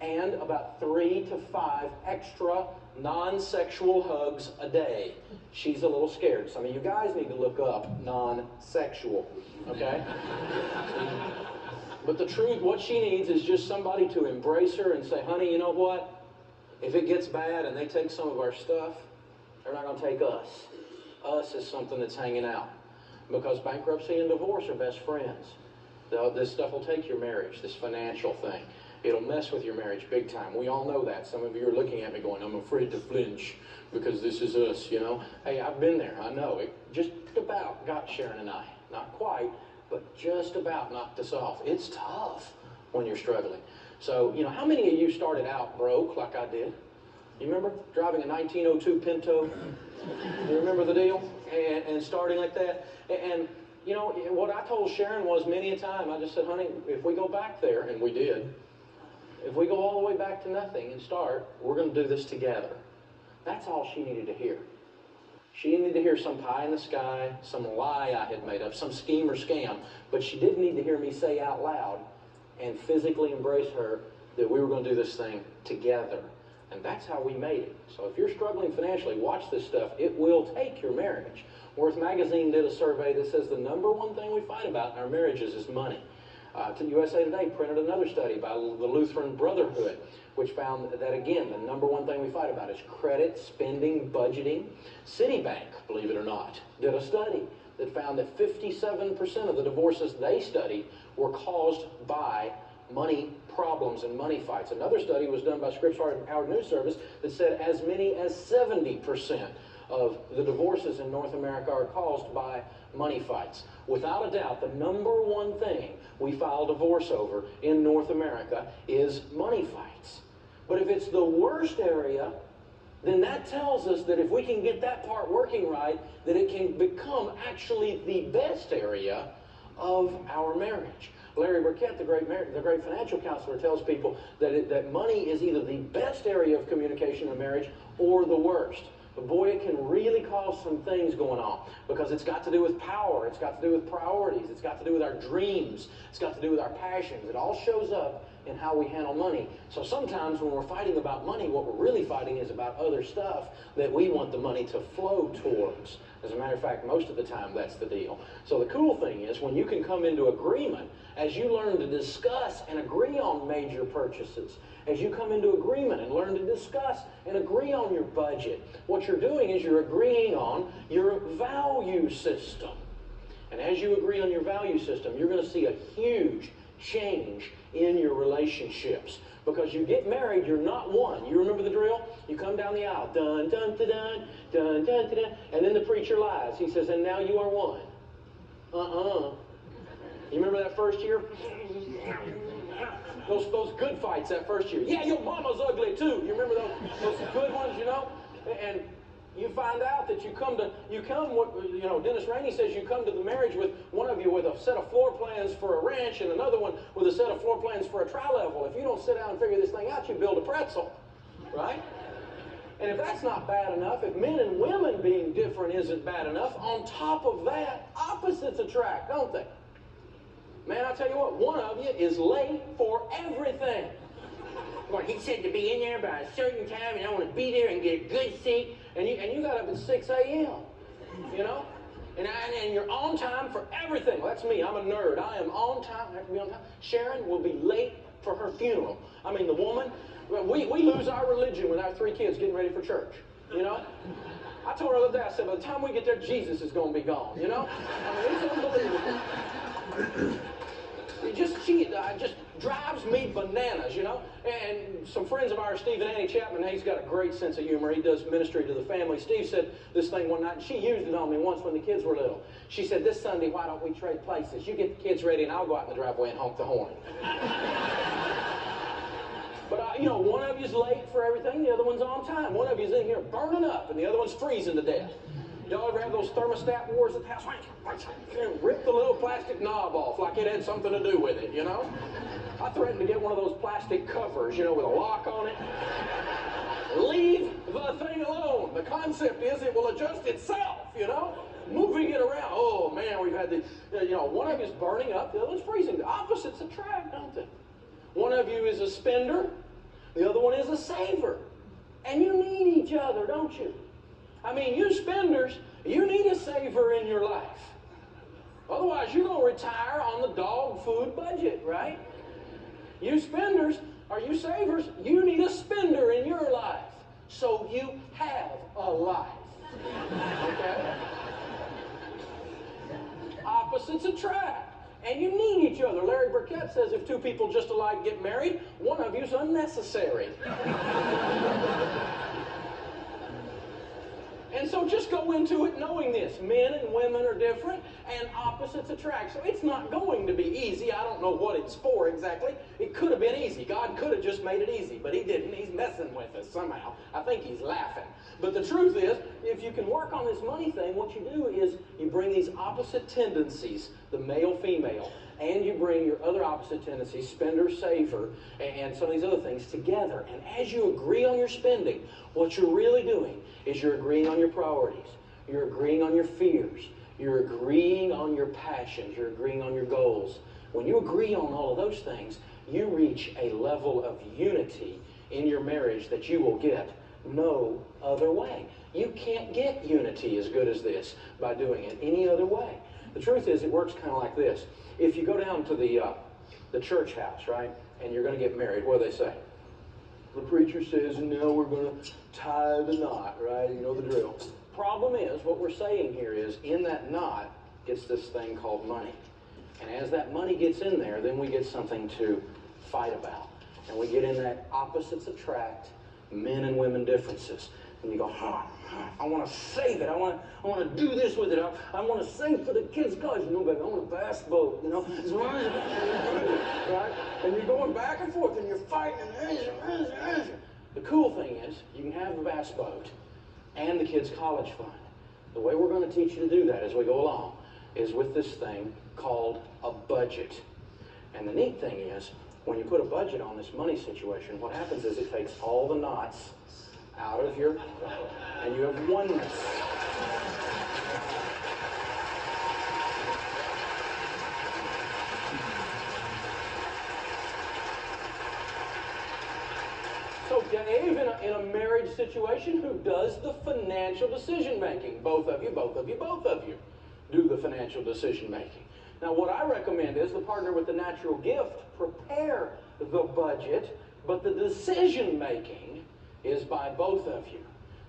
and about 3 to 5 extra non-sexual hugs a day. She's a little scared. Some of you guys need to look up non-sexual, okay? But the truth, what she needs is just somebody to embrace her and say, honey, you know what? If it gets bad and they take some of our stuff, they're not going to take us. Us is something that's hanging out. Because bankruptcy and divorce are best friends. This stuff will take your marriage, this financial thing. It'll mess with your marriage big time. We all know that. Some of you are looking at me going, I'm afraid to flinch because this is us, you know. Hey, I've been there. I know. It just about got Sharon and I. Not quite, but just about knocked us off. It's tough when you're struggling. So, you know, how many of you started out broke like I did? You remember driving a 1902 Pinto? You remember the deal? And starting like that? And you know, what I told Sharon was many a time, I just said, honey, if we go back there, and we did, if we go all the way back to nothing and start, we're going to do this together. That's all she needed to hear. She didn't need to hear some pie in the sky, some lie I had made up, some scheme or scam, but she did need to hear me say out loud and physically embrace her that we were going to do this thing together. And that's how we made it. So if you're struggling financially, watch this stuff. It will take your marriage. Worth Magazine did a survey that says the number one thing we fight about in our marriages is money. USA Today printed another study by the Lutheran Brotherhood, which found that, again, the number one thing we fight about is credit, spending, budgeting. Citibank, believe it or not, did a study that found that 57% of the divorces they studied were caused by money problems and money fights. Another study was done by Scripps Howard News Service that said as many as 70% of the divorces in North America are caused by money fights. Without a doubt, the number one thing we file divorce over in North America is money fights. But if it's the worst area, then that tells us that if we can get that part working right, that it can become actually the best area of our marriage. Larry Burkett, the great financial counselor, tells people that money is either the best area of communication in marriage or the worst. But boy, it can really cause some things going on because it's got to do with power, it's got to do with priorities, it's got to do with our dreams, it's got to do with our passions. It all shows up in how we handle money. So sometimes when we're fighting about money, what we're really fighting is about other stuff that we want the money to flow towards. As a matter of fact, most of the time that's the deal. So the cool thing is when you can come into agreement, as you learn to discuss and agree on major purchases, as you come into agreement and learn to discuss and agree on your budget, what you're doing is you're agreeing on your value system. And as you agree on your value system, you're going to see a huge change in your relationships. Because you get married, you're not one. You remember the drill? You come down the aisle, dun, dun, dun, dun, dun, dun, dun, dun, and then the preacher lies. He says, and now you are one. You remember that first year? Those good fights that first year. Yeah, your mama's ugly too. You remember those good ones, you know? And you find out that Dennis Rainey says you come to the marriage with one of you with a set of floor plans for a ranch and another one with a set of floor plans for a tri-level. If you don't sit down and figure this thing out, you build a pretzel, right? And if that's not bad enough, if men and women being different isn't bad enough, on top of that, opposites attract, don't they? Man, I tell you what, one of you is late for everything. Well, he said to be in there by a certain time, and I want to be there and get a good seat. And you got up at 6 a.m., you know? And you're on time for everything. Well, that's me. I'm a nerd. I am on time. I have to be on time. Sharon will be late for her funeral. I mean, the woman, we lose our religion with our 3 kids getting ready for church, you know? I told her the other day, I said, by the time we get there, Jesus is going to be gone, you know? I mean, it's unbelievable. It just drives me bananas, you know? And some friends of ours, Steve and Annie Chapman, he's got a great sense of humor. He does ministry to the family. Steve said this thing one night, and she used it on me once when the kids were little. She said, this Sunday, why don't we trade places? You get the kids ready, and I'll go out in the driveway and honk the horn. But, you know, one of you's late for everything, the other one's on time. One of you's in here burning up, and the other one's freezing to death. Y'all ever have those thermostat wars at the house? Rip the little plastic knob off like it had something to do with it, you know? I threatened to get one of those plastic covers, you know, with a lock on it. Leave the thing alone. The concept is it will adjust itself, you know? Moving it around. Oh, man, we've had the, you know, one of you is burning up, the other one's freezing. The opposites attract, don't they? One of you is a spender, the other one is a saver. And you need each other, don't you? I mean, you spenders, you need a saver in your life. Otherwise, you're going to retire on the dog food budget, right? You spenders, or you savers, you need a spender in your life. So you have a life. Okay? Opposites attract. And you need each other. Larry Burkett that says if two people just alike get married, one of you's unnecessary. And so just go into it knowing this. Men and women are different, and opposites attract. So it's not going to be easy. I don't know what it's for exactly. It could have been easy. God could have just made it easy, but he didn't. He's messing with us somehow. I think he's laughing. But the truth is, if you can work on this money thing, what you do is you bring these opposite tendencies, the male-female, and you bring your other opposite tendencies, spender, saver, and some of these other things together. And as you agree on your spending, what you're really doing is you're agreeing on your priorities. You're agreeing on your fears. You're agreeing on your passions. You're agreeing on your goals. When you agree on all of those things, you reach a level of unity in your marriage that you will get no other way. You can't get unity as good as this by doing it any other way. The truth is, it works kind of like this. If you go down to the church house, right, and you're going to get married, what do they say? The preacher says, and now we're going to tie the knot, right? You know the drill. Problem is, what we're saying here is, in that knot gets this thing called money. And as that money gets in there, then we get something to fight about. And we get in that opposites attract, men and women differences. And you go, I want to save it. I want to do this with it. I want to save for the kids' college. No, baby, I want a bass boat, you know. Right? And you're going back and forth, and you're fighting. The cool thing is, you can have the bass boat and the kids' college fund. The way we're going to teach you to do that as we go along is with this thing called a budget. And the neat thing is, when you put a budget on this money situation, what happens is it takes all the knots out of your, and you have oneness. So Dave, in a marriage situation, who does the financial decision making? Both of you do the financial decision making. Now what I recommend is the partner with the natural gift prepare the budget, but the decision making is by both of you.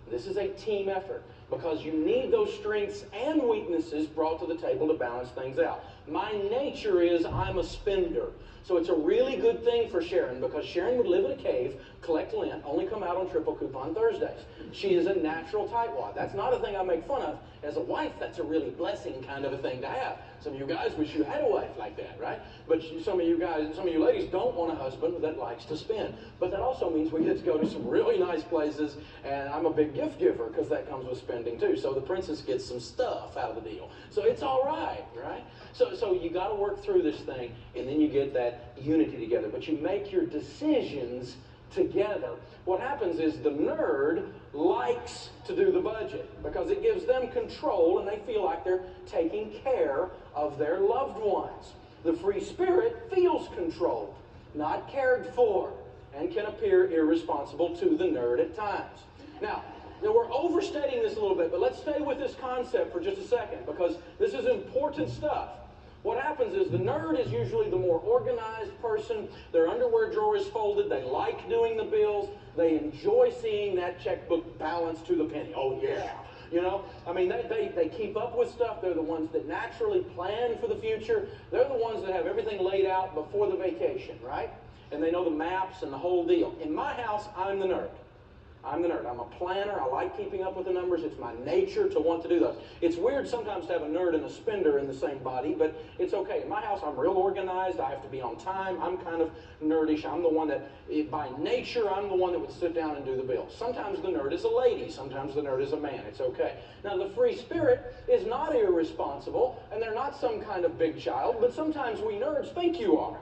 This is a team effort because you need those strengths and weaknesses brought to the table to balance things out. My nature is I'm a spender. So it's a really good thing for Sharon because Sharon would live in a cave, collect lint, only come out on triple coupon Thursdays. She is a natural tightwad. That's not a thing I make fun of. As a wife, that's a really blessing kind of a thing to have. Some of you guys wish you had a wife like that, right? But some of you ladies don't want a husband that likes to spend. But that also means we get to go to some really nice places, and I'm a big gift giver because that comes with spending too. So the princess gets some stuff out of the deal. So it's all right, right? So you got to work through this thing, and then you get that unity together. But you make your decisions together. What happens is the nerd likes to do the budget because it gives them control and they feel like they're taking care of their loved ones. The free spirit feels controlled, not cared for, and can appear irresponsible to the nerd at times. Now we're overstating this a little bit, but let's stay with this concept for just a second because this is important stuff. What happens is the nerd is usually the more organized person. Their underwear drawer is folded. They like doing the bills. They enjoy seeing that checkbook balance to the penny. Oh, yeah. You know, I mean, they keep up with stuff. They're the ones that naturally plan for the future. They're the ones that have everything laid out before the vacation, right? And they know the maps and the whole deal. In my house, I'm the nerd. I'm the nerd. I'm a planner. I like keeping up with the numbers. It's my nature to want to do those. It's weird sometimes to have a nerd and a spender in the same body, but it's okay. In my house, I'm real organized. I have to be on time. I'm kind of nerdish. I'm the one that, by nature, I'm the one that would sit down and do the bills. Sometimes the nerd is a lady. Sometimes the nerd is a man. It's okay. Now, the free spirit is not irresponsible, and they're not some kind of big child, but sometimes we nerds think you are.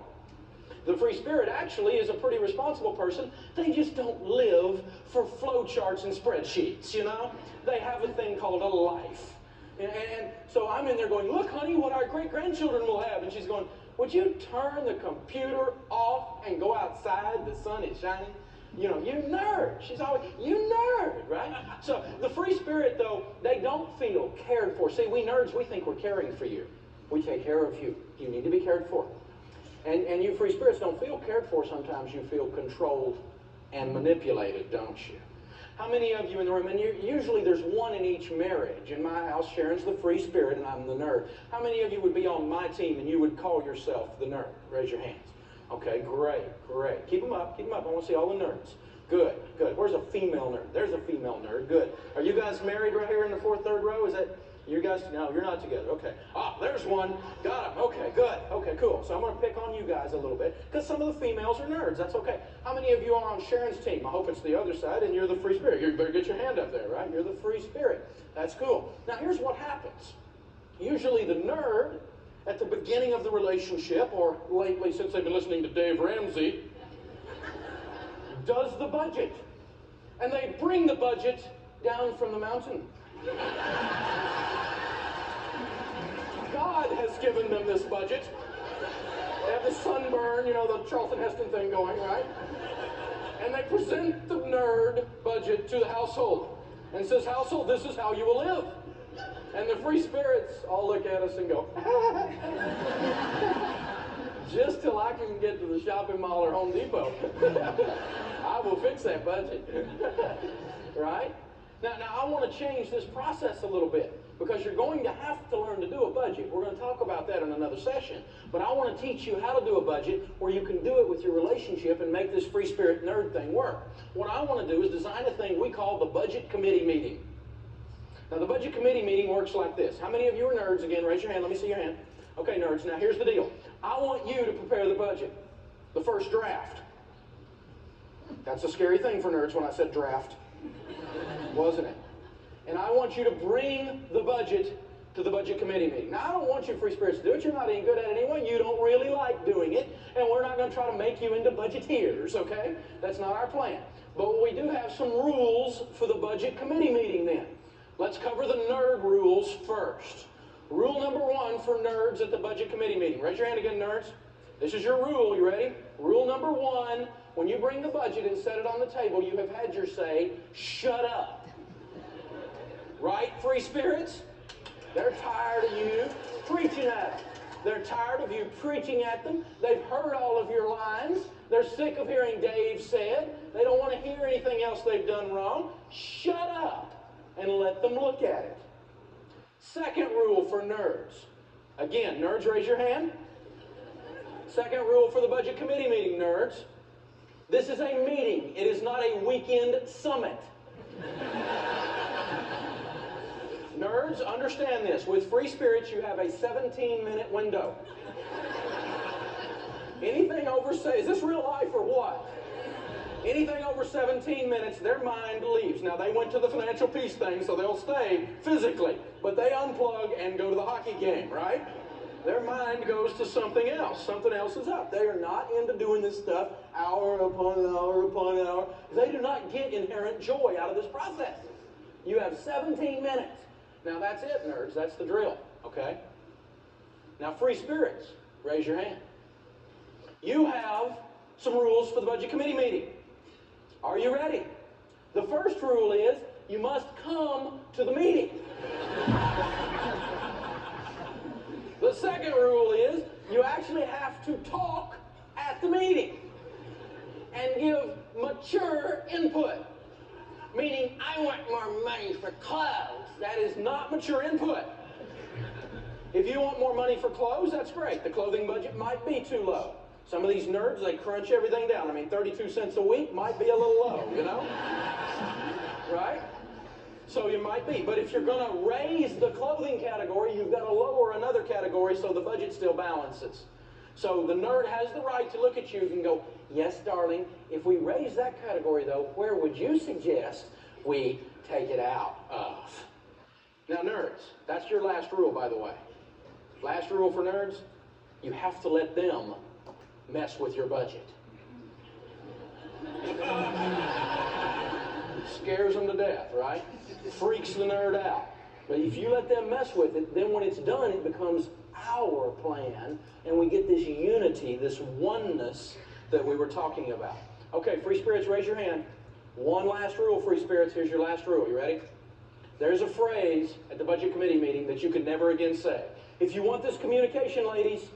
The free spirit actually is a pretty responsible person. They just don't live for flowcharts and spreadsheets, you know? They have a thing called a life. And so I'm in there going, look, honey, what our great-grandchildren will have. And she's going, would you turn the computer off and go outside? The sun is shining. You know, you nerd. She's always, you nerd, right? So the free spirit, though, they don't feel cared for. See, we nerds, we think we're caring for you. We take care of you. You need to be cared for. And you free spirits don't feel cared for sometimes. You feel controlled and manipulated, don't you? How many of you in the room, and usually there's one in each marriage. In my house, Sharon's the free spirit and I'm the nerd. How many of you would be on my team and you would call yourself the nerd? Raise your hands. Okay, great, great. Keep them up, keep them up. I want to see all the nerds. Good, good. Where's a female nerd? There's a female nerd. Good. Are you guys married right here in the fourth, third row? Is that you guys? No, you're not together. Okay. Ah, there's one. Got him. Okay, good. Okay, cool. So I'm going to pick on you guys a little bit because some of the females are nerds. That's okay. How many of you are on Sharon's team? I hope it's the other side and you're the free spirit. You better get your hand up there, right? You're the free spirit. That's cool. Now, here's what happens. Usually the nerd at the beginning of the relationship, or lately since they've been listening to Dave Ramsey, does the budget. And they bring the budget down from the mountain. God has given them this budget. They have the sunburn, you know, the Charlton Heston thing going, right? And they present the nerd budget to the household and says, household, this is how you will live. And the free spirits all look at us and go, just till I can get to the shopping mall or Home Depot, I will fix that budget. Right? Now I want to change this process a little bit because you're going to have to learn to do a budget. We're going to talk about that in another session. But I want to teach you how to do a budget where you can do it with your relationship and make this free spirit nerd thing work. What I want to do is design a thing we call the budget committee meeting. Now, the budget committee meeting works like this. How many of you are nerds? Again, raise your hand. Let me see your hand. Okay, nerds. Now, here's the deal. I want you to prepare the budget, the first draft. That's a scary thing for nerds when I said draft, wasn't it? And I want you to bring the budget to the budget committee meeting. Now, I don't want you free spirits to do it. You're not any good at it anyway. You don't really like doing it. And we're not going to try to make you into budgeteers, okay? That's not our plan. But we do have some rules for the budget committee meeting then. Let's cover the nerd rules first. Rule number 1 for nerds at the budget committee meeting. Raise your hand again, nerds. This is your rule. You ready? Rule number 1, when you bring the budget and set it on the table, you have had your say, shut up. Right, free spirits? They're tired of you preaching at them. They're tired of you preaching at them. They've heard all of your lines. They're sick of hearing Dave said. They don't want to hear anything else they've done wrong. Shut up and let them look at it. Second rule for nerds. Again, nerds, raise your hand. Second rule for the budget committee meeting, nerds. This is a meeting. It is not a weekend summit. Nerds, understand this. With free spirits, you have a 17-minute window. Anything over, say, is this real life or what? Anything over 17 minutes, their mind leaves. Now, they went to the financial peace thing, so they'll stay physically. But they unplug and go to the hockey game, right? Their mind goes to something else. Something else is up. They are not into doing this stuff hour upon hour upon hour. They do not get inherent joy out of this process. You have 17 minutes. Now, that's it, nerds. That's the drill, okay? Now, free spirits, raise your hand. You have some rules for the budget committee meeting. Are you ready? The first rule is you must come to the meeting. The second rule is you actually have to talk at the meeting and give mature input. Meaning, I want more money for clothes. That is not mature input. If you want more money for clothes, that's great. The clothing budget might be too low. Some of these nerds, they crunch everything down. I mean, 32 cents a week might be a little low, you know? Right? So you might be. But if you're going to raise the clothing category, you've got to lower another category so the budget still balances. So the nerd has the right to look at you and go, yes, darling, if we raise that category, though, where would you suggest we take it out of? Now, nerds, that's your last rule, by the way. Last rule for nerds, you have to let them mess with your budget. Scares them to death, right? Freaks the nerd out. But if you let them mess with it, then when it's done, it becomes our plan, and we get this unity, this oneness that we were talking about. Okay, free spirits, raise your hand. One last rule, free spirits. Here's your last rule. You ready? There's a phrase at the budget committee meeting that you could never again say. If you want this communication, ladies,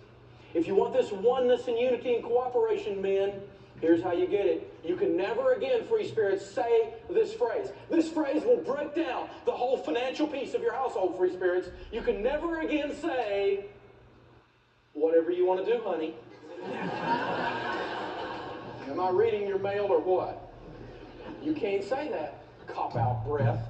if you want this oneness and unity and cooperation, men, here's how you get it. You can never again, free spirits, say this phrase. This phrase will break down the whole financial piece of your household, free spirits. You can never again say, whatever you want to do, honey. Am I reading your mail or what? You can't say that, cop-out breath.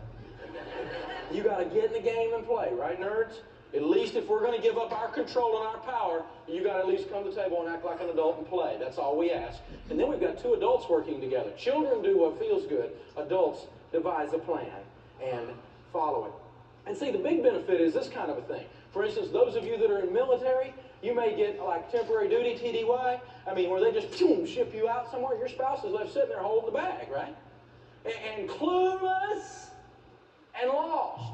You got to get in the game and play, right, nerds? At least if we're going to give up our control and our power, you got to at least come to the table and act like an adult and play. That's all we ask. And then we've got two adults working together. Children do what feels good. Adults devise a plan and follow it. And see, the big benefit is this kind of a thing. For instance, those of you that are in military, you may get like temporary duty, TDY. I mean, where they just ship you out somewhere. Your spouse is left sitting there holding the bag, right? And clueless and lost.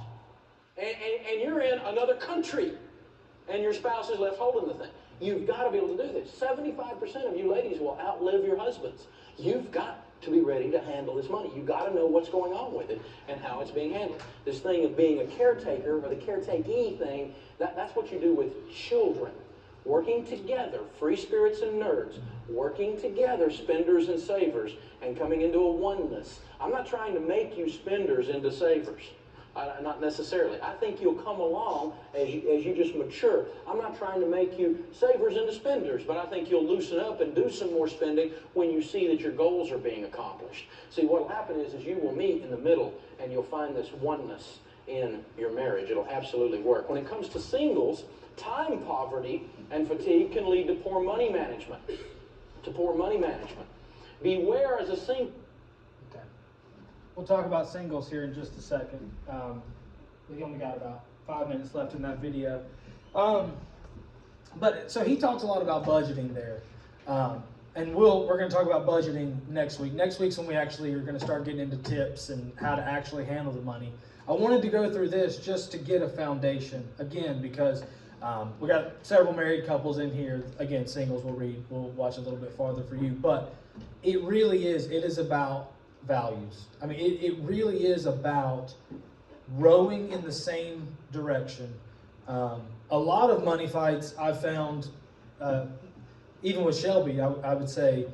And you're in another country, and your spouse is left holding the thing. You've got to be able to do this. 75% of you ladies will outlive your husbands. You've got to be ready to handle this money. You've got to know what's going on with it and how it's being handled. This thing of being a caretaker or the caretaking thing, that's what you do with children. Working together, free spirits and nerds, working together, spenders and savers, and coming into a oneness. I'm not trying to make you spenders into savers. Not necessarily. I think you'll come along as you just mature. I'm not trying to make you savers into spenders, but I think you'll loosen up and do some more spending when you see that your goals are being accomplished. See, what will happen is you will meet in the middle and you'll find this oneness in your marriage. It'll absolutely work. When it comes to singles, time poverty and fatigue can lead to poor money management. Beware as a single. We'll talk about singles here in just a second. We only got about 5 minutes left in that video. But so he talks a lot about budgeting there. And we're going to talk about budgeting next week. Next week's when we actually are going to start getting into tips and how to actually handle the money. I wanted to go through this just to get a foundation, again, because we got several married couples in here. Again, singles we'll watch a little bit farther for you. But it is about values. I mean, it really is about rowing in the same direction. A lot of money fights I've found, even with Shelby, I would say,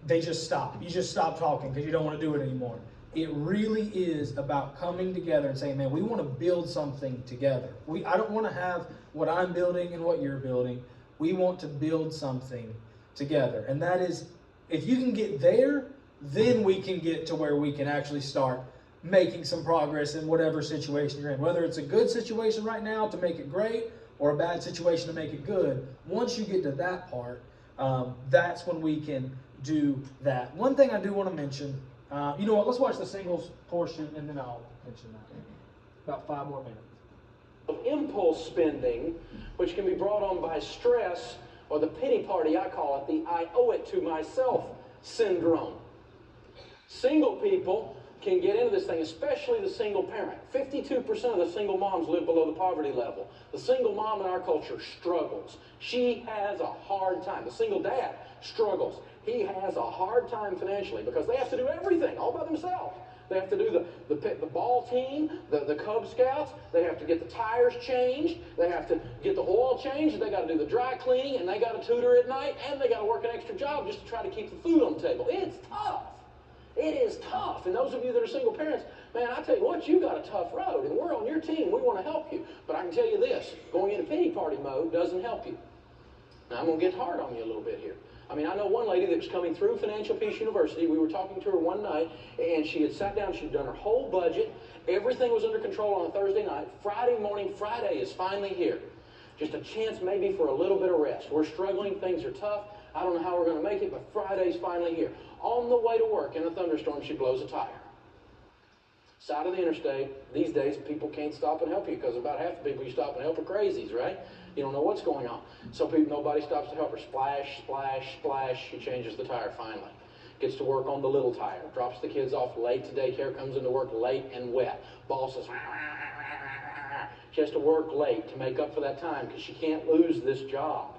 they just stop. You just stop talking because you don't want to do it anymore. It really is about coming together and saying, man, we want to build something together. I don't want to have what I'm building and what you're building. We want to build something together. And that is, if you can get there, then we can get to where we can actually start making some progress in whatever situation you're in. Whether it's a good situation right now to make it great or a bad situation to make it good, once you get to that part, that's when we can do that. One thing I do want to mention, you know what, let's watch the singles portion and then I'll mention that. About 5 more minutes. Of impulse spending, which can be brought on by stress, or the pity party, I call it, the I owe it to myself syndrome. Single people can get into this thing, especially the single parent. 52% of the single moms live below the poverty level. The single mom in our culture struggles. She has a hard time. The single dad struggles. He has a hard time financially because they have to do everything all by themselves. They have to do the ball team, the Cub Scouts. They have to get the tires changed. They have to get the oil changed. They got to do the dry cleaning, and they got to tutor at night, and they got to work an extra job just to try to keep the food on the table. It's tough. It is tough. And those of you that are single parents, man, I tell you what, you got a tough road, and we're on your team. We want to help you. But I can tell you this, going into pity party mode doesn't help you. Now, I'm going to get hard on you a little bit here. I mean, I know one lady that was coming through Financial Peace University. We were talking to her one night, and she had sat down. She'd done her whole budget. Everything was under control on a Thursday night. Friday morning, Friday is finally here. Just a chance maybe for a little bit of rest. We're struggling. Things are tough. I don't know how we're going to make it, but Friday's finally here. On the way to work in a thunderstorm, she blows a tire. Side of the interstate, these days, people can't stop and help you because about half the people you stop and help are crazies, right? You don't know what's going on. Some people, nobody stops to help her. Splash, splash, splash. She changes the tire finally. Gets to work on the little tire. Drops the kids off late to daycare. Comes into work late and wet. Boss says, she has to work late to make up for that time because she can't lose this job.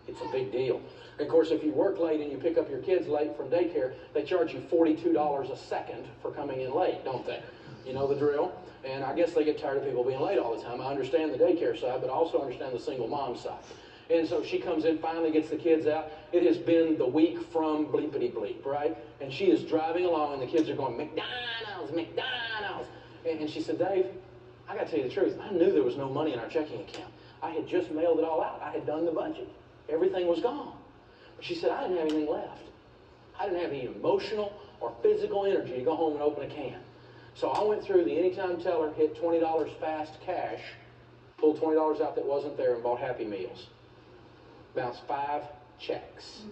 It's a big deal. And of course, if you work late and you pick up your kids late from daycare, they charge you $42 a second for coming in late, don't they? You know the drill? And I guess they get tired of people being late all the time. I understand the daycare side, but I also understand the single mom side. And so she comes in, finally gets the kids out. It has been the week from bleepity bleep, right? And she is driving along, and the kids are going, McDonald's, McDonald's. And she said, Dave, I got to tell you the truth. I knew there was no money in our checking account. I had just mailed it all out. I had done the budget. Everything was gone. But she said, I didn't have anything left. I didn't have any emotional or physical energy to go home and open a can. So I went through the Anytime teller, hit $20 fast cash, pulled $20 out that wasn't there, and bought Happy Meals. Bounced 5 checks.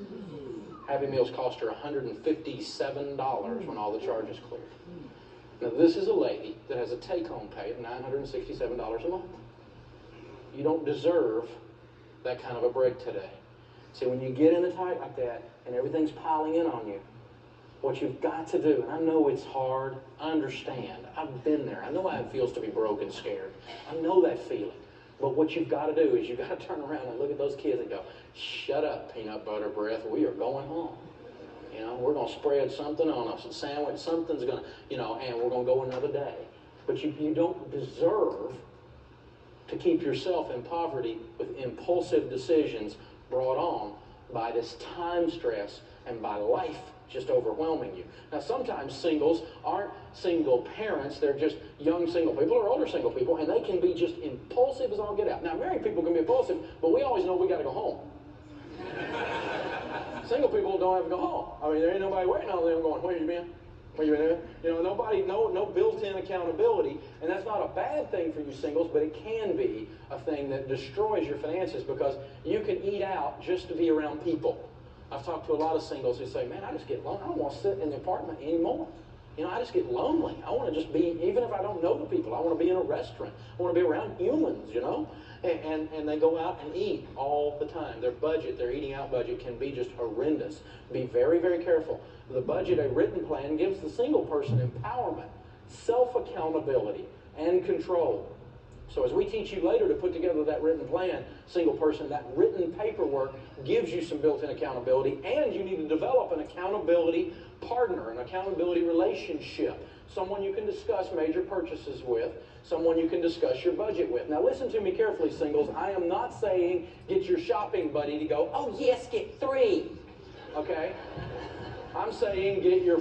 Happy Meals cost her $157 when all the charges cleared. Now this is a lady that has a take-home pay of $967 a month. You don't deserve that kind of a break today. See, when you get in a tight like that and everything's piling in on you, what you've got to do, and I know it's hard, I understand, I've been there, I know how it feels to be broke and scared. I know that feeling. But what you've got to do is you've got to turn around and look at those kids and go, shut up, peanut butter breath, we are going home. You know, we're going to spread something on us, a sandwich, something's going to, you know, and we're going to go another day. But you don't deserve to keep yourself in poverty with impulsive decisions brought on by this time stress and by life just overwhelming you. Now, sometimes singles aren't single parents. They're just young single people or older single people, and they can be just impulsive as all get out. Now, married people can be impulsive, but we always know we got to go home. Single people don't have to go home. I mean, there ain't nobody waiting on them going, where you been? Where you been? You know, no built-in accountability, and that's not a bad thing for you singles, but it can be a thing that destroys your finances because you can eat out just to be around people. I've talked to a lot of singles who say, man, I just get lonely. I don't want to sit in the apartment anymore. You know, I just get lonely. I want to just be, even if I don't know the people, I want to be in a restaurant. I want to be around humans, you know? And they go out and eat all the time. Their budget, their eating out budget can be just horrendous. Be very, very careful. The budget, a written plan, gives the single person empowerment, self-accountability, and control. So as we teach you later to put together that written plan, single person, that written paperwork gives you some built-in accountability, and you need to develop an accountability partner, an accountability relationship, someone you can discuss major purchases with, someone you can discuss your budget with. Now listen to me carefully, singles. I am not saying get your shopping buddy to go, oh yes, get 3. Okay? I'm saying get your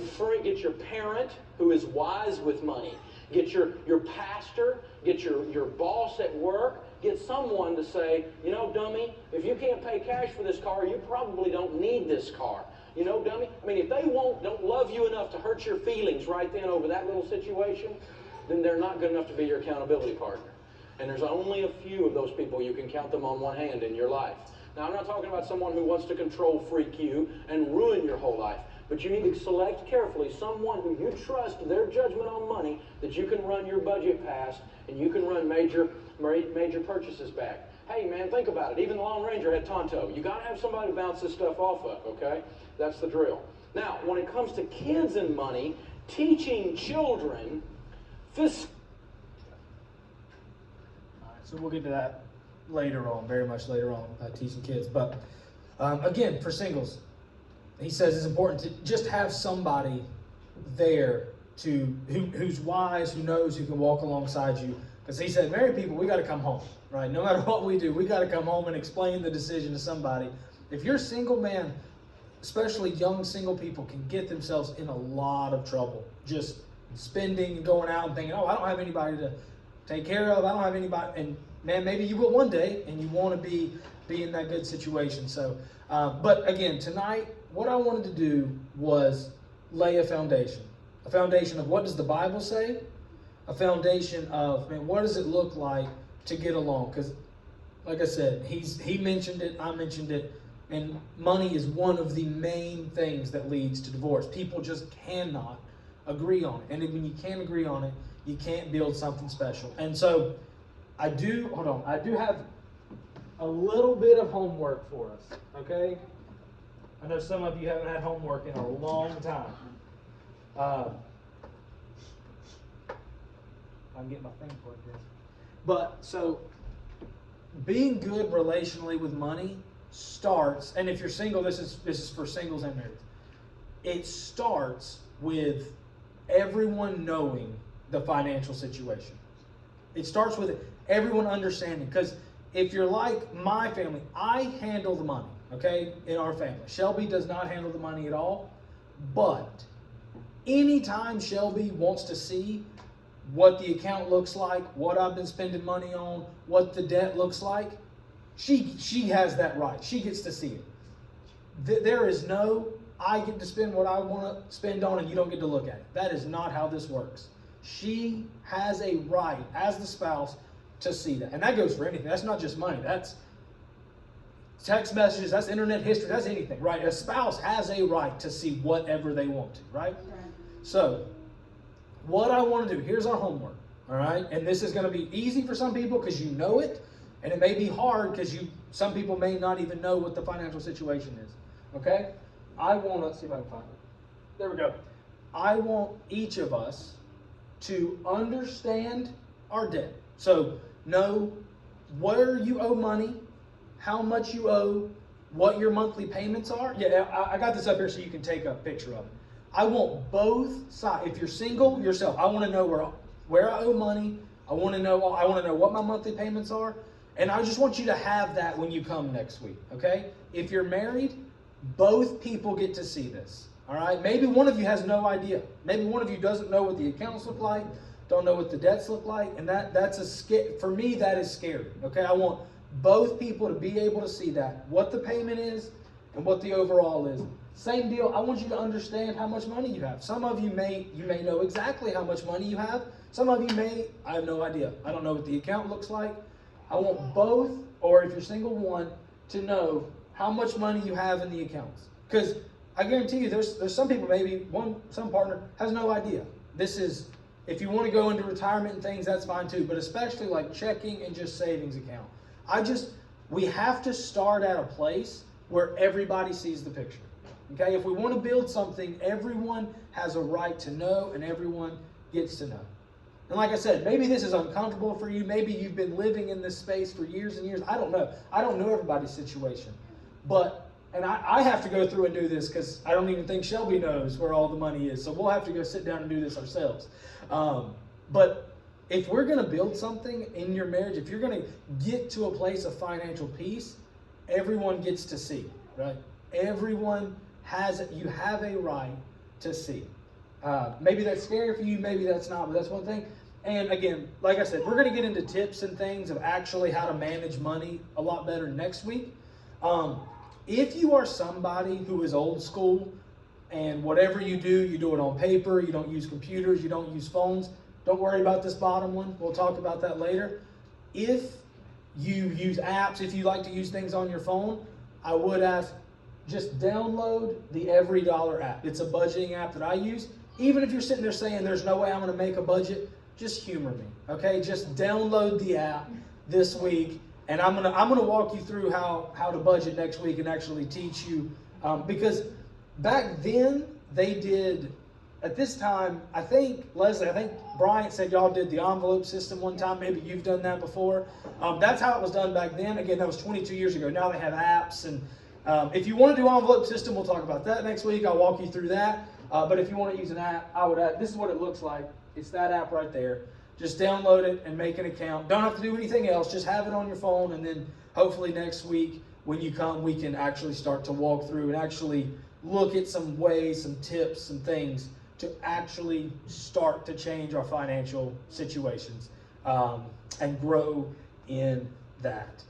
parent who is wise with money. Get your pastor, get your boss at work, get someone to say, you know, dummy, if you can't pay cash for this car, you probably don't need this car. You know, dummy, I mean, if they don't love you enough to hurt your feelings right then over that little situation, then they're not good enough to be your accountability partner. And there's only a few of those people, you can count them on one hand in your life. Now, I'm not talking about someone who wants to control freak you and ruin your whole life. But you need to select carefully someone who you trust their judgment on money that you can run your budget past and you can run major purchases back. Hey, man, think about it. Even the Lone Ranger had Tonto. You got to have somebody to bounce this stuff off of, okay? That's the drill. Now, when it comes to kids and money, teaching children this... All right, so we'll get to that later on, very much later on, teaching kids. But again, for singles, he says it's important to just have somebody there who's wise, who knows, who can walk alongside you. Because he said, married people, we got to come home, right? No matter what we do, we got to come home and explain the decision to somebody. If you're a single man, especially young single people, can get themselves in a lot of trouble. Just spending and going out and thinking, oh, I don't have anybody to take care of. I don't have anybody. And man, maybe you will one day, and you want to be in that good situation. So, but again, tonight, what I wanted to do was lay a foundation of what does the Bible say, a foundation of, man, what does it look like to get along? Because, like I said, he mentioned it, I mentioned it, and money is one of the main things that leads to divorce. People just cannot agree on it, and when you can't agree on it, you can't build something special. And so, I do have a little bit of homework for us, okay? I know some of you haven't had homework in a long time. I'm getting my thing plugged in. But, so, being good relationally with money starts, and if you're single, this is for singles and married. It starts with everyone knowing the financial situation. It starts with everyone understanding, because if you're like my family, I handle the money, okay, in our family. Shelby does not handle the money at all, but anytime Shelby wants to see what the account looks like, what I've been spending money on, what the debt looks like, she has that right. She gets to see it. There is no, I get to spend what I want to spend on and you don't get to look at it. That is not how this works. She has a right, as the spouse, to see that. And that goes for anything. That's not just money. That's text messages, that's internet history, that's anything, right? A spouse has a right to see whatever they want to, right? So, what I want to do, here's our homework, all right? And this is going to be easy for some people because you know it, and it may be hard because some people may not even know what the financial situation is, okay? Let's see if I can find it. There we go. I want each of us to understand our debt. So, know where you owe money, how much you owe, what your monthly payments are. Yeah, I got this up here so you can take a picture of it. I want both sides. If you're single, yourself, I want to know where I owe money. I want to know what my monthly payments are. And I just want you to have that when you come next week, okay? If you're married, both people get to see this, all right? Maybe one of you has no idea. Maybe one of you doesn't know what the accounts look like, don't know what the debts look like, and for me, that is scary, okay? I want both people to be able to see that, what the payment is and what the overall is. Same deal, I want you to understand how much money you have. Some of you may know exactly how much money you have. Some of you I have no idea. I don't know what the account looks like. I want both, or if you're single, one, to know how much money you have in the accounts. Because I guarantee you there's some people, some partner has no idea. If you want to go into retirement and things, that's fine too, but especially like checking and just savings account. We have to start at a place where everybody sees the picture. Okay, if we want to build something, everyone has a right to know and everyone gets to know. And like I said, maybe this is uncomfortable for you. Maybe you've been living in this space for years and years. I don't know. I don't know everybody's situation. And I have to go through and do this because I don't even think Shelby knows where all the money is. So we'll have to go sit down and do this ourselves. But if we're going to build something in your marriage, if you're going to get to a place of financial peace, everyone gets to see, right? You have a right to see. Maybe that's scary for you, maybe that's not, but that's one thing. And again, like I said, we're going to get into tips and things of actually how to manage money a lot better next week. If you are somebody who is old school and whatever you do it on paper, you don't use computers, you don't use phones, don't worry about this bottom one. We'll talk about that later. If you use apps, if you like to use things on your phone, I would ask, just download the EveryDollar app. It's a budgeting app that I use. Even if you're sitting there saying there's no way I'm going to make a budget, just humor me, okay? Just download the app this week, and I'm gonna walk you through how to budget next week and actually teach you. Because back then they did, at this time, I think Bryant said y'all did the envelope system one time. Maybe you've done that before. That's how it was done back then. Again, that was 22 years ago. Now they have apps, and if you want to do envelope system, we'll talk about that next week. I'll walk you through that. But if you want to use an app, this is what it looks like. It's that app right there. Just download it and make an account. Don't have to do anything else. Just have it on your phone, and then hopefully next week when you come, we can actually start to walk through and actually look at some ways, some tips, some things to actually start to change our financial situations and grow in that.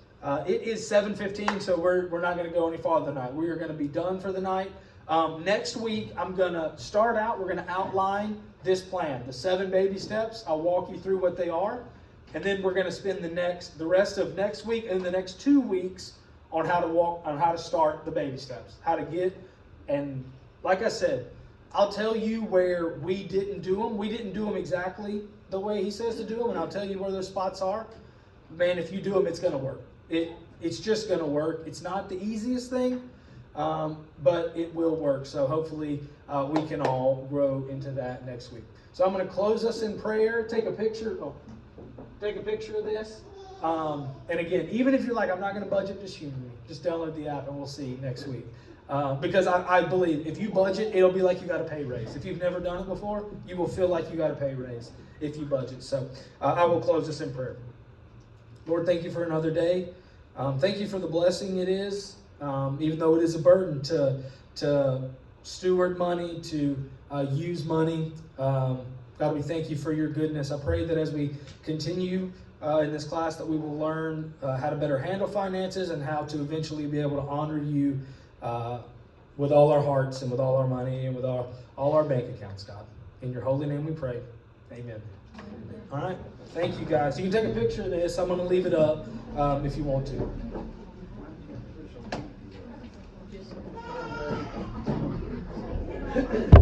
It is 7:15, so we're not going to go any farther tonight. We are going to be done for the night. Next week, I'm going to start out. We're going to outline this plan, the 7 baby steps. I'll walk you through what they are, and then we're going to spend the rest of next week and the next 2 weeks on how to start the baby steps, how to get. And like I said, I'll tell you where we didn't do them. We didn't do them exactly the way he says to do them, and I'll tell you where those spots are. Man, if you do them, it's going to work. It's just going to work. It's not the easiest thing, but it will work. So hopefully we can all grow into that next week. So I'm going to close us in prayer. Take a picture. Take a picture of this. And again, even if you're like, I'm not going to budget, just humor me. Just download the app and we'll see next week. Because I believe if you budget, it'll be like you got a pay raise. If you've never done it before, you will feel like you got a pay raise if you budget. So I will close this in prayer. Lord, thank you for another day. Thank you for the blessing it is, even though it is a burden to steward money, to use money. God, we thank you for your goodness. I pray that as we continue in this class that we will learn how to better handle finances and how to eventually be able to honor you with all our hearts and with all our money and with all our bank accounts, God. In your holy name we pray. Amen. All right. Thank you, guys. You can take a picture of this. I'm going to leave it up if you want to.